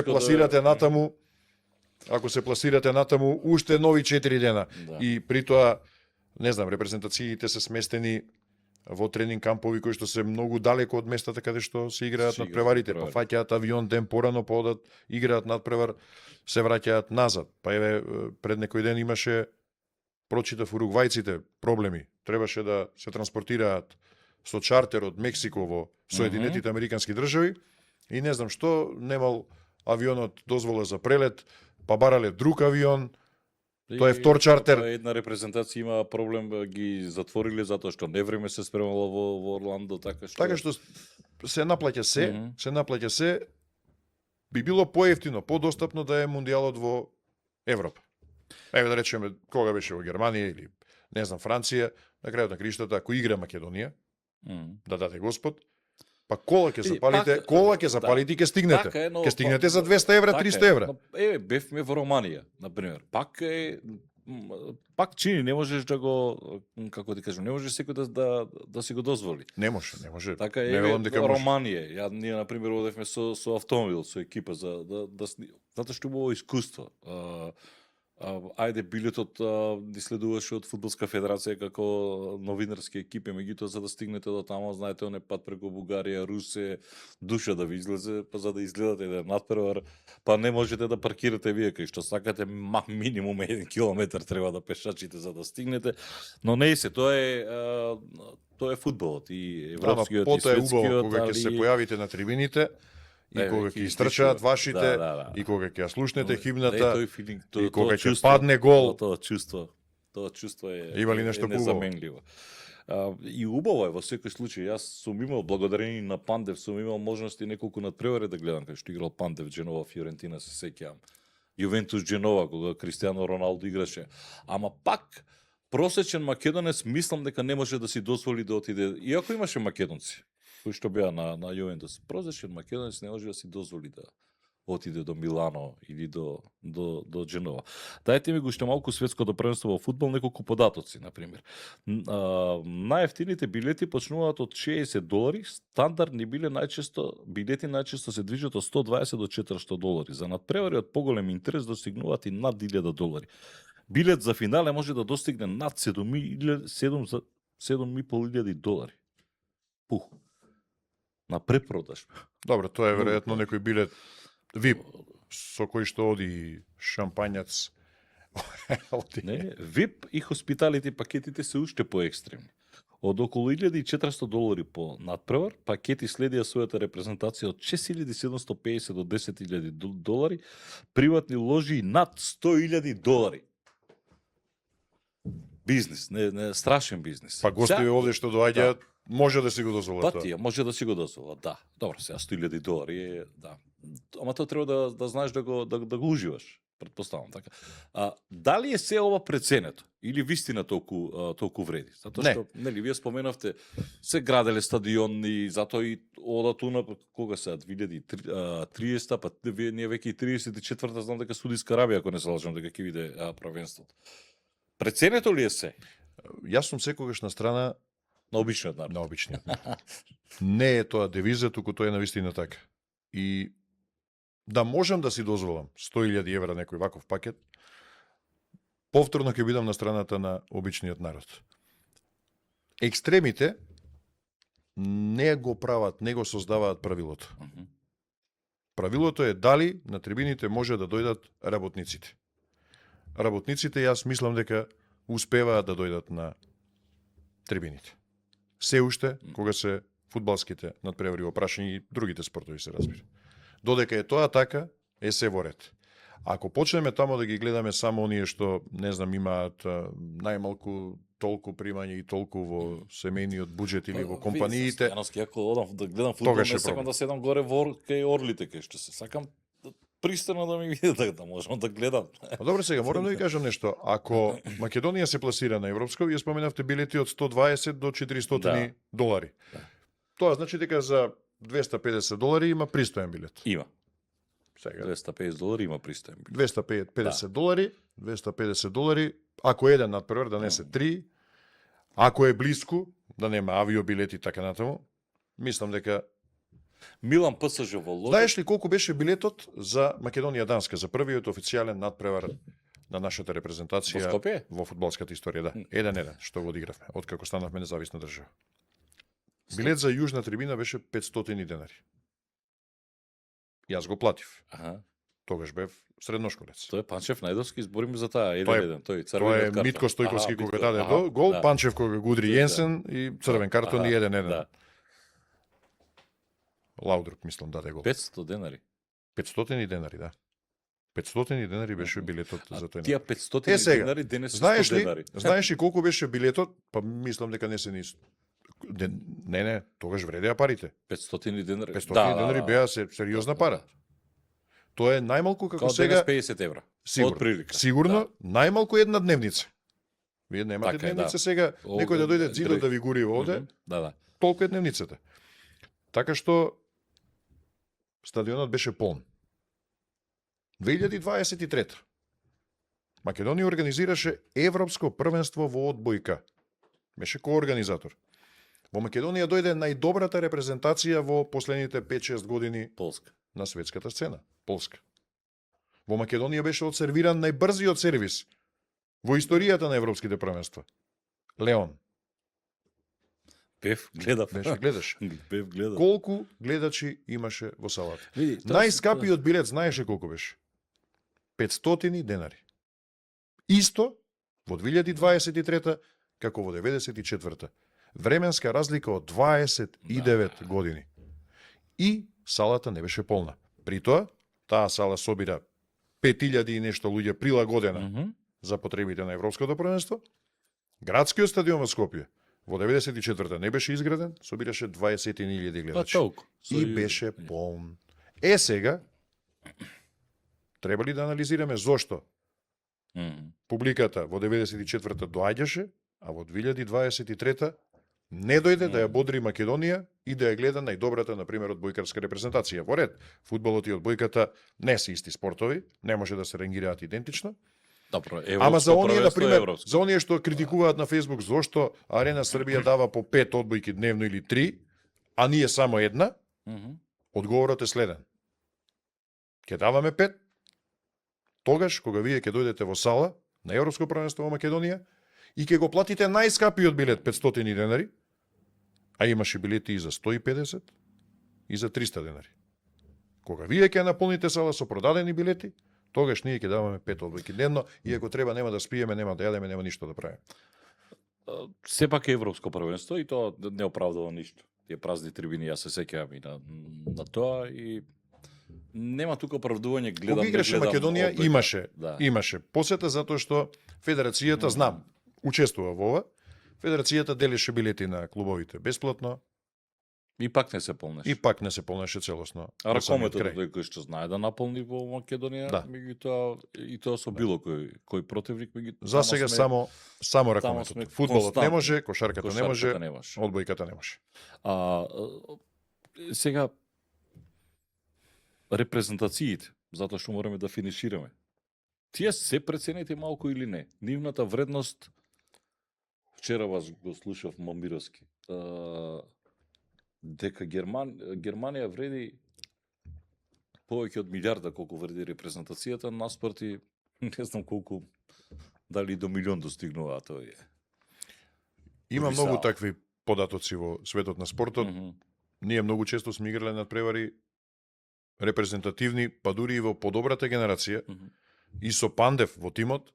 се пласирате натаму, уште нови 4 дена. Да. И при тоа, не знам, репрезентациите се сместени во тренинг кампови кои што се многу далеко од местата каде што се играат надпреварите. Па фаќаат авион ден порано, па одат, играат надпревар, се враќаат назад. Па еве, пред некој ден имаше, прочитав уругвајците, проблеми. Требаше да се транспортираат со чартер од Мексико во Соединетите Американски држави и не знам што, немал авионот дозвола за прелет, па барале друг авион. Тоа е втор чартер. Една репрезентација има проблем, ги затвориле затоа што невреме се спремало во Орландо, така што се наплаќа се, би било поевтино, подостапно да е мундијалот во Европа. Еве да речеме кога беше во Германија или не знам Франција, на крајот на криштата ако игра Македонија, да даде Господ, па кола ќе запалите, и ќе стигнете. Ќе стигнете за 200 евра, 300 евра. Еве бевме во Романија, на пример. Пак чини, не можеш да го, како ти кажам, не може секој да си го дозволи. Не може. Така е Романија. Ние на пример одевме со автомобил, со екипа за да затоа што имало искуство. Ајде билетот ни следуваше од фудбалска федерација како новинарски екипи, меѓутоа за да стигнете до таму, знаете, оне пат преку Бугарија, Русе, душа да ви излезе, па за да изгледате еден надпревар, па не можете да паркирате вие кај што сакате, минимум 1 километар треба да пешачите за да стигнете, но не се, тоа е фудбалот и европскиот и светскиот, кога ќе се појавите на трибините, и кога ќе истрчаат вашите, и кога ќе ја слушнете химната, и кога ќе падне гол. Тоа чувство е има ли нешто незаменливо. И убаво е во секој случај. Јас сум имал, благодарение на Пандев, сум имал можности неколку надпревари да гледам, кај што играл Пандев, Дженова, Фиорентина, се сеќавам. Јувентус Дженова, кога Кристијано Роналдо играше. Ама пак, просечен македонец, мислам дека не може да си дозволи да отиде, иако имаше македонци кои што беа на Јувентус. Прозечен македонец не може да си дозволи да отиде до Милано или до Дженова. Дајте ми го уште малку светското првенство во фудбал, неколку податоци, на пример. Најефтините билети почнуваат од $60, стандардни билети најчесто се движат од $120 до $400. За надпревари од поголем интерес достигнуваат и над $1,000. Билет за финале може да достигне над $7,500. Пух. На препродаж. Добро, тоа е веројатно некој билет VIP со кој што оди шампањац. Не, VIP и хоспиталити пакетите се уште поекстремни. Од околу $1,400 по надпревар, пакети следија својата репрезентација од $6,750 до $10,000, приватни ложи над $100,000. Бизнис, не страшен бизнис. Па гостите овде што доаѓаат, може да си го дозволат. Па тие може да си го дозволат, да. Добро, сега $100,000 е, да. Ама тоа треба да знаеш да го уживаш. претпоставам така. Дали е се ова преценето или вистина толку вреди? Затоа Не. што нели вие споменавте се граделе стадиони, затоа и одат уна кога се 2030, па ние веќе и 34-та знам дека Судиска Арабија, ако не се лажам, дека ќе биде првенството. Преценето ли е се Јас сум секогаш на страна на обичниот народ? на обичниот народ. Не е тоа девиза, туку тоа е навистина така. И да можам да си дозволам 100.000 евра некој ваков пакет, повторно ќе бидам на страната на обичниот народ. Екстремите не го прават, не го создаваат правилото. Правилото е дали на трибините може да дојдат работниците. Работниците, јас мислам дека успеваат да дојдат на трибините. Се уште, кога се фудбалските надпревари во прашање и другите спортови се разбира. Додека е тоа така, е се во ред. Ако почнеме тамо да ги гледаме само оние што, не знам, имаат најмалку толку примање и толку во семејниот буџет или во компаниите, Јановски, ако одам да гледам фудбал, Тогаш е не сакам проблем. да седам горе во кај орлите кај што се. Сакам пристано да ми види да можам да гледам. А добро, сега морам да ви кажам нешто. Ако Македонија се пласира на европско, вие споменавте билети од 120 до 400 Да. долари. Да. Тоа значи дека за 250 долари има пристоен билет. Има. Сега $250 има пристоен билет. 250 долари, 250 долари, ако еден надпревар да не се 3, ако е блиску, да нема авиобилети и така натаму, мислам дека Милан ПСЖ во Лоза. знаеш ли колку беше билетот за Македонија-Данска, за првиот официјален надпревар на нашата Во репрезентација Скопје? во фудбалската историја, да. 1-1 што го одигравме, откако станавме независна држава. Билет за јужна трибина беше 500 денари. Јас го платив. Аха. Тогаш бев средношколец. Тоа е Панчев Најдовски, збориме за таа 1-1. Тоа Тој Тоа црвениот е картон. Митко Стојковски Аха, кога Митко, даде аха, гол, да. Панчев кога го удри Да. Јенсен и црвен картон и 1-1. Да. Лаудруп, мислам, даде гол. 500 денари. 500 денари, да. 500 денари беше билетот за тој. Тие 500 Е, сега, денари денес се Знаеш 100 ли, денари. знаеш ли колку беше билетот? Па мислам дека не се ни не, тогаш вредеа парите. 500 денари. 500 денари беа сериозна пара. Тоа е најмалку како Као сега, денес 50 евра. сигурно, Од прилика. сигурно најмалку една дневница. Вие немате Така е, дневница да. сега, некој да дојде зидот да ви гури воде, Мгм. Да. толку е дневницата. Така што стадионот беше полн. 2023. Македонија организираше Европско првенство во одбојка. Беше коорганизатор. Во Македонија дојде најдобрата репрезентација во последните 5-6 години Полска. на светската сцена, Полска. Во Македонија беше отсервиран најбрзиот сервис во историјата на европските првенства. Леон, Бев гледав. беше гледаш. Бев гледав. Колку гледачи имаше во салата? Види, тоа се- Најскапиот билет, знаеше колку беше? 500 денари. Исто во 2023 како во 94 Временска разлика од 29 години. И салата не беше полна. При тоа, таа сала собира 5000 и нешто луѓе прилагодена Мгм. за потребите на Европското првенство. Градскиот стадион во Скопје во 94 не беше изграден, собираше 20.000 Па гледачи. толку. И беше полн. Е сега, треба ли да анализираме зошто Мгм. публиката во 94-та доаѓаше, а во 2023-та не дојде да ја бодри Македонија и да ја гледа најдобрата, например, одбојкарска репрезентација. Во ред, фудбалот и одбојката не се исти спортови, не може да се рангираат идентично. Добро, Ама за оние, првенство е например, европско. за оние што критикуваат на Facebook зошто Арена Србија дава по 5 одбојки дневно или 3, а ние само една, Мгм. одговорот е следен. Ќе даваме 5, тогаш кога вие ќе дојдете во сала на Европско првенство во Македонија и ќе го платите најскапиот билет 500 денари, а имаше билети и за 150 и за 300 денари. Кога вие ќе наполните сала со продадени билети, тогаш ние ќе даваме 5 одбојки дневно и ако треба нема да спиеме, нема да јадеме, нема ништо да правиме. Сепак е европско првенство и тоа не оправдува ништо. Тие празни трибини, јас се сеќавам и на тоа и нема тука оправдување, гледам. Кога играше Македонија, одбојка. имаше, Да. имаше посета затоа што Федерацијата, знам, учествува во ова, Федерацијата делеше билети на клубовите бесплатно, И пак не се полнеше. И пак не се полнеше целосно. А до самиот ракометот крај. тој кој што знае да наполни во Македонија, Да. меѓутоа и тоа со било кој противник, меѓутоа За сега само сме ракометот. Фудбалот не константни. може, кошарката не може, кошарката не може. одбојката не може. Сега репрезентациите, затоа што мораме да финишираме. Тие се преценети малку или не? Нивната вредност, вчера вас го слушав Мамировски, дека Германија вреди повеќе од милиарда колку вреди репрезентацијата, наспорти не знам колку, дали до милион достигнува тоа е. Има Високо. многу такви податоци во светот на спортот. Ние многу често сме играле надпревари репрезентативни, па дури и во подобрата генерација, и со Пандев во тимот,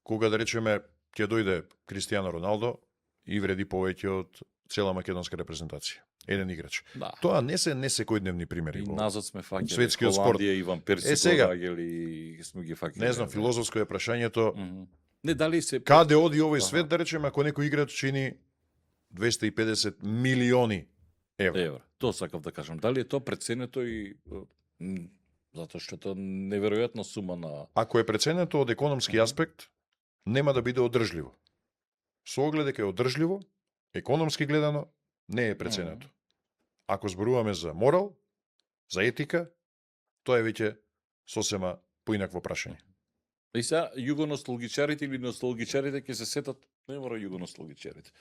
кога да речеме ќе дојде Кристијано Роналдо и вреди повеќе од цела македонска репрезентација. Еден играч. Да. Тоа не се секојдневни примери. И во назад сме фаќали светскиот спорт. Холандија, Иван Перси, сега, и сме ги фаќали. Не знам, филозофско е прашањето. Не, дали се... Каде оди овој свет, да речеме, ако некој играч чини 250 милиони евра. Евра. Тоа сакав да кажам. Дали е тоа преценето и... затоа што тоа неверојатна сума на... Ако е преценето од економски аспект, нема да биде одржливо. Со оглед дека е одржливо, економски гледано, не е преценето. Ако зборуваме за морал, за етика, тоа е веќе сосема поинакво прашање. И сега југоносталгичарите или носталгичарите ќе се сетат, не мора југоносталгичарите.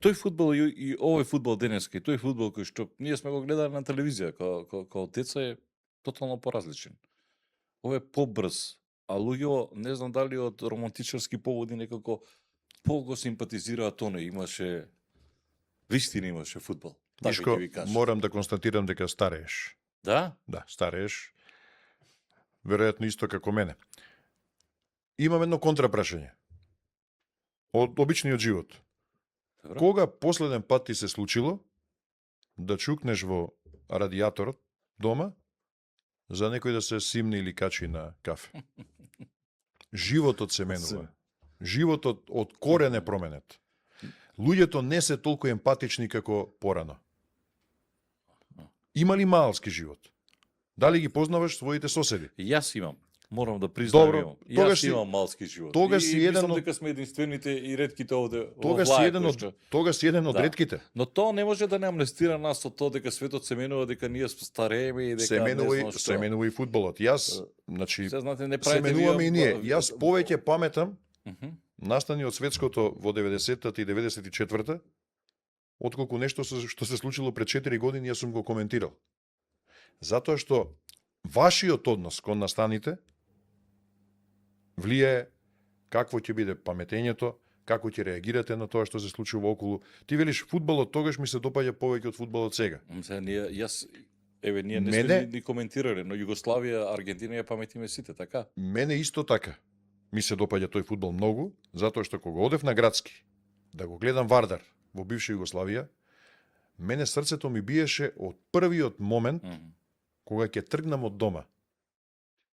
Тој фудбал и овој фудбал денеска, и тој фудбал кој што ние сме го гледали на телевизија као деца е тотално поразличен. Ова е побрз, а луѓето не знам дали од романтичарски поводи некако го симпатизираат тоне, имаше вистина имаше фудбал. Така Мишко, ќе ви кажам. морам да констатирам дека старееш. Да? Да, старееш. Веројатно исто како мене. Имам едно контрапрашање. Од обичниот живот. Добро. Кога последен пат ти се случило да чукнеш во радиаторот дома за некој да се симне или качи на кафе? Животот се менува. Животот од корен е променет. Луѓето не се толку емпатични како порано. Има ли малски живот? Дали ги познаваш своите соседи? Јас имам. Морам да признам, Добро, имам. тогаш Јас си- имам малски живот. тогаш си еден мислам од- дека сме единствените и ретките овде во Тогаш си Влај, еден кои од што- тогаш си еден од Да. ретките. Но тоа не може да не амнестира нас од тоа дека светот се менува, дека ние старееме и дека Се менува не и знам што. се менува и фудбалот. Јас, значи, Се знаете, не се правите менуваме и ние. вие- Јас повеќе паметам Мгм. настани од светското во 90-та и 94-та, отколку нешто што се случило пред 4 години, јас сум го коментирал. Затоа што вашиот однос кон настаните влијае какво ќе биде паметењето, како ќе реагирате на тоа што се случува околу. Ти велиш фудбалот тогаш ми се допаѓа повеќе од фудбалот сега. Сега ние не Мене- сме ни коментирале, но Југославија, Аргентина ја паметиме сите, така? Мене исто така ми се допаѓа тој фудбал многу, затоа што кога одев на градски да го гледам Вардар во бивша Југославија, мене срцето ми биеше од првиот момент кога ќе тргнам од дома.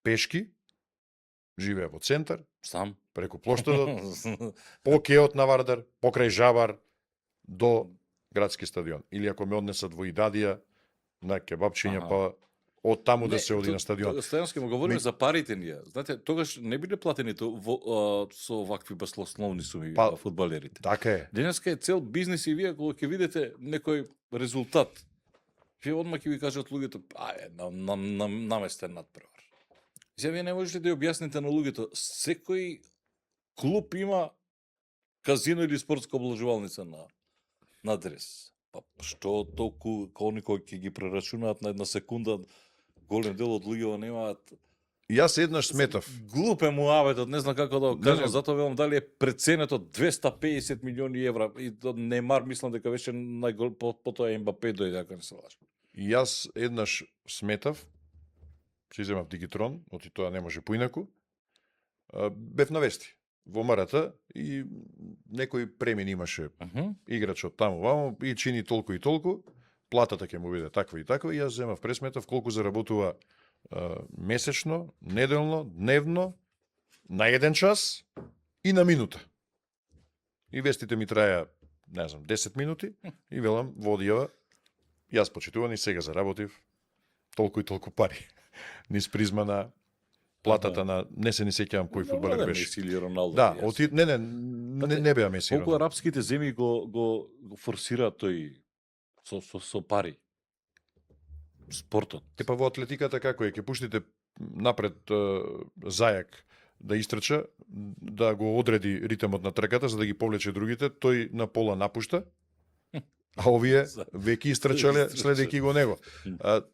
Пешки, живеа во центар, Сам. преку плоштадот, по кеот на Вардар, покрај Жабар, до градски стадион. Или ако ме однесат во Идадија, на кебапчиња, Аха. па од таму да Не, се оди на стадион. Стојански му говориме Ми- за парите ние. Знаете, тогаш не биле платени со вакви баслосновни суми Па- фудбалерите. Така е. Денеска е цел бизнис и вие кога ќе видите некој резултат, вие одма ќе ви кажат луѓето, наместен надпревар. Сега вие не можете да ја објасните на луѓето, секој клуб има казино или спортска облажувалница на адрес. Па што толку кој ќе ги прерачунаат на една секунда, голем дел од луѓето немаат. Јас еднаш сметав. Глуп е муабетот, не знам како да го Не, кажам, не. затоа велам дали е преценето 250 милиони евра и до Неймар мислам дека беше најгол потоа Ембапе дојде, ако не се лажам. Јас еднаш сметав, си земав Дигитрон, оти тоа не може поинаку, бев на вести во Марата и некој премин имаше играчот таму ваму и чини толку и толку, платата ќе му биде таква и таква и јас земав пресметав колку заработува месечно, неделно, дневно, на 1 час и на минута. И вестите ми траја, не знам, 10 минути и велам во одјава Јас почитуван и сега заработив толку и толку пари. Низ призма на платата на не се ни сеќавам кој фудбалер беше. Меси или Роналдо. Да, јас. не беа Меси. Колку арапските земји го форсираат тој со пари. Спортот. Епа во атлетиката како е, ќе пуштите напред зајак да истрча, да го одреди ритмот на трката за да ги повлече другите, тој на пола напушта. А овие веќе истрчале следејќи го него.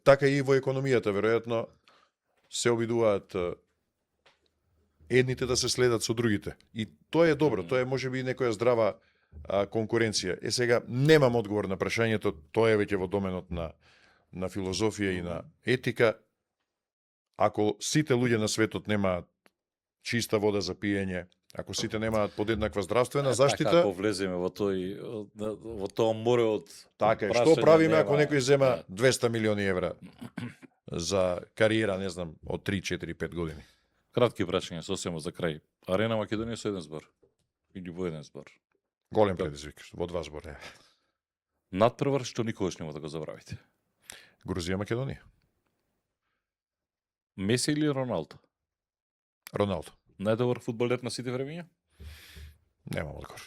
Така и во економијата веројатно се обидуваат едните да се следат со другите. И тоа е добро, тоа е можеби некоја здрава конкуренција. Сега немам одговор на прашањето, тоа е веќе во доменот на филозофија и на етика. Ако сите луѓе на светот немаат чиста вода за пиење, ако сите немаат подеднаква здравствена заштита, Како влеземе во тоа море од така е, што прашања правиме нема. ако некој зема Да. 200 милиони евра за кариера, не знам, од 3, 4, 5 години? Кратки прашања сосема за крај. Арена Македонија со еден збор. Или во еден збор. Голем предизвик, во 2 збор е. Надпревар што никогаш нема да го забравите. Грузија, Македонија. Меси или Роналдо? Роналдо. Најдобар фудбалер на сите времиња? Немам одговор.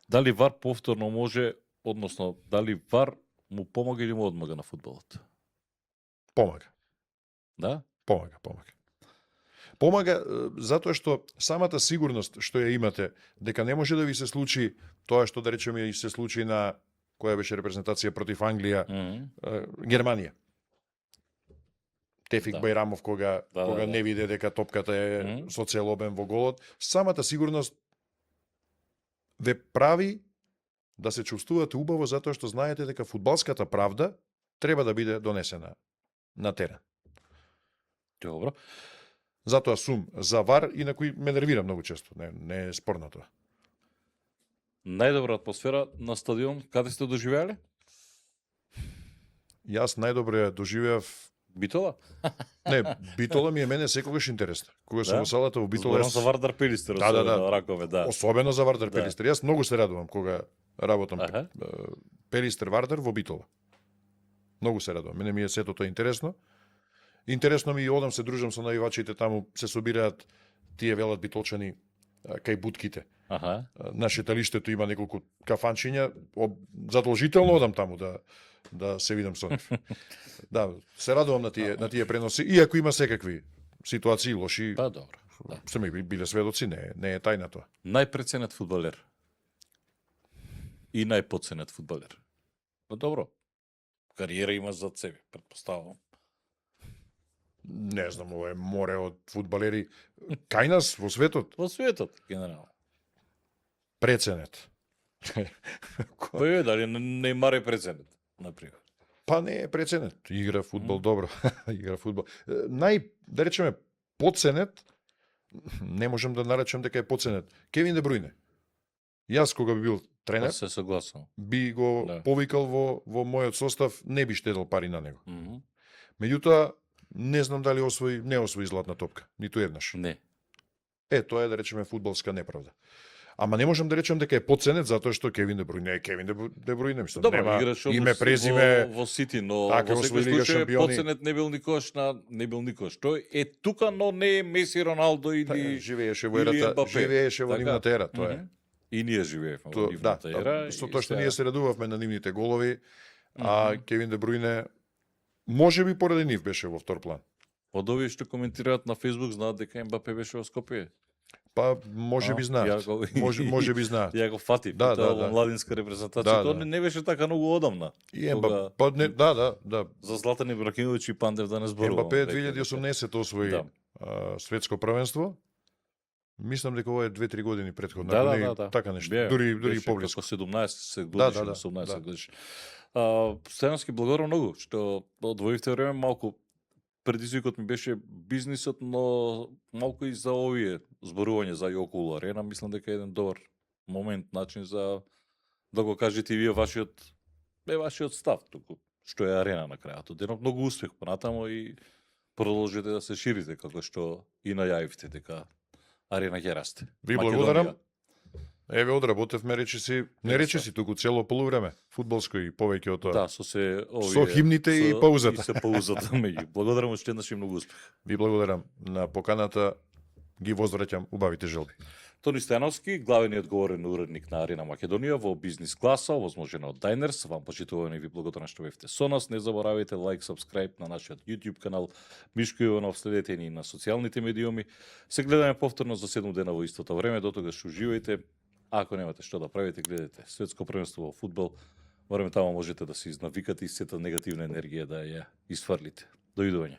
Дали ВАР повторно може, односно, дали ВАР му помага или му одмага на фудбалот? Помага. Да? Помага. Помага затоа што самата сигурност што ја имате, дека не може да ви се случи тоа што да речеме и се случи на која беше репрезентација против Англија, Германија. Тефик Да. Бајрамов кога не виде дека топката е со цел обем во голот, самата сигурност ве прави да се чувствувате убаво затоа што знаете дека фудбалската правда треба да биде донесена на терен. Добро. Затоа сум за ВАР и на кој ме нервира многу често. Не е спорно тоа. Најдобра атмосфера на стадион, каде сте доживеале? Јас најдобро ја доживеав. Битола? Не, Битола ми е мене секогаш интересна. Кога сум во салата во Битола, Зборам за Вардар Пелистер, Да. ракове, да. особено за Вардар Да. Пелистер. Јас многу се радувам кога работам Аха. Пелистер Вардар во Битола. Многу се радувам. Мене ми е сето тоа интересно. Интересно ми и одам се дружам со навивачите таму, се собираат тие велат битолчани кај бутките. Аха. На шеталиштето има неколку кафанчиња, задолжително одам таму да се видам со нив. Да, се радувам на тие преноси, иако има секакви ситуации лоши. Па добро. Да. Се ми биле сведоци, не е тајна тоа. Најпреценет фудбалер и најпоценет фудбалер. Па добро. Кариера има зад себе, претпоставувам. Не знам, ова е море од фудбалери кај нас во светот. Во светот, генерално. Преценет. Па е, дали Неймар е преценет, например. Па не е преценет. Игра фудбал добро. Игра фудбал. Да речеме, подценет, не можам да наречам дека е подценет. Кевин Де Брујне. Јас кога би бил тренер, Па се согласувам. би го Да. повикал во мојот состав, не би штедел пари на него. Мгм. Меѓутоа, не знам дали не освои златна топка, ниту еднаш. Не. Тоа е да речеме фудбалска неправда. Ама не можам да речем дека е подценет затоа што Кевин Де Брујне е Кевин Де Брујне, мислам, Добро, нема играше име, презиме. во Сити, но Така, во освои секој Лига случај шампиони. подценет не бил никош. Тој е тука, но не е Меси, Роналдо или живееше во или ерата, Мбапе. живееше во Така. нивната ера, тоа е. Мгм. И ние живеевме во Да, нивната ера. со и тоа што сега- ние се радувавме на нивните голови, а Мгм. Кевин Де Брујне можеби поради нив беше во втор план. Од овие што коментираат на Facebook знаат дека Мбапе беше во Скопје. Па можеби знаат. Можеби знаат. Ја го фати, Да, тоа да, во да. младинска репрезентација. Да, Тоа да. не беше така многу одамна. И Ембапе, не, да. За Златан Ибрахимович и Пандев да не зборувам. Ембапе дека- 2018 освои Да. светско првенство. Мислам дека ова е 2-3 години претходно, Да, ако да, не да, да. така нешто. Бе, Дури беше поблиску. Како 17 Да, годишен, да, 18 да. годишен. Стојански, благодарам многу што одвоивте време малку. Предизвикот ми беше бизнисот, но малку и за овие зборување за и околу арена, мислам дека е еден добар момент, начин за да го кажете и вие вашиот став туку, што е арена на крајот од денот. Многу успех понатамо и продолжете да се ширите како што и најавивте дека арена ќе расте. Ви Македонија. благодарам. Еве одработевме речиси, не речиси, туку цело полувреме, фудбалско и повеќе од тоа. Да, со се овие Со химните и паузата. И се паузата меѓу. Благодарам уште еднаш и многу успех. Ви благодарам на поканата, ги возвраќам убавите желби. Тони Стојановски, главен и одговорен уредник на Арена Македонија во Бизнис класа, овозможена од Diners. Вам почитуваме и ви благодарам што бевте со нас. Не заборавајте лайк, subscribe на нашиот YouTube канал Мишко Иванов, следете ни на социјалните медиуми. Се гледаме повторно за 7 дена во истото време, дотогаш уживајте. Ако немате што да правите, гледате светско првенство во фудбал. Време таму можете да се изнавикате и сета негативна енергија да ја изфрлите. Довидување.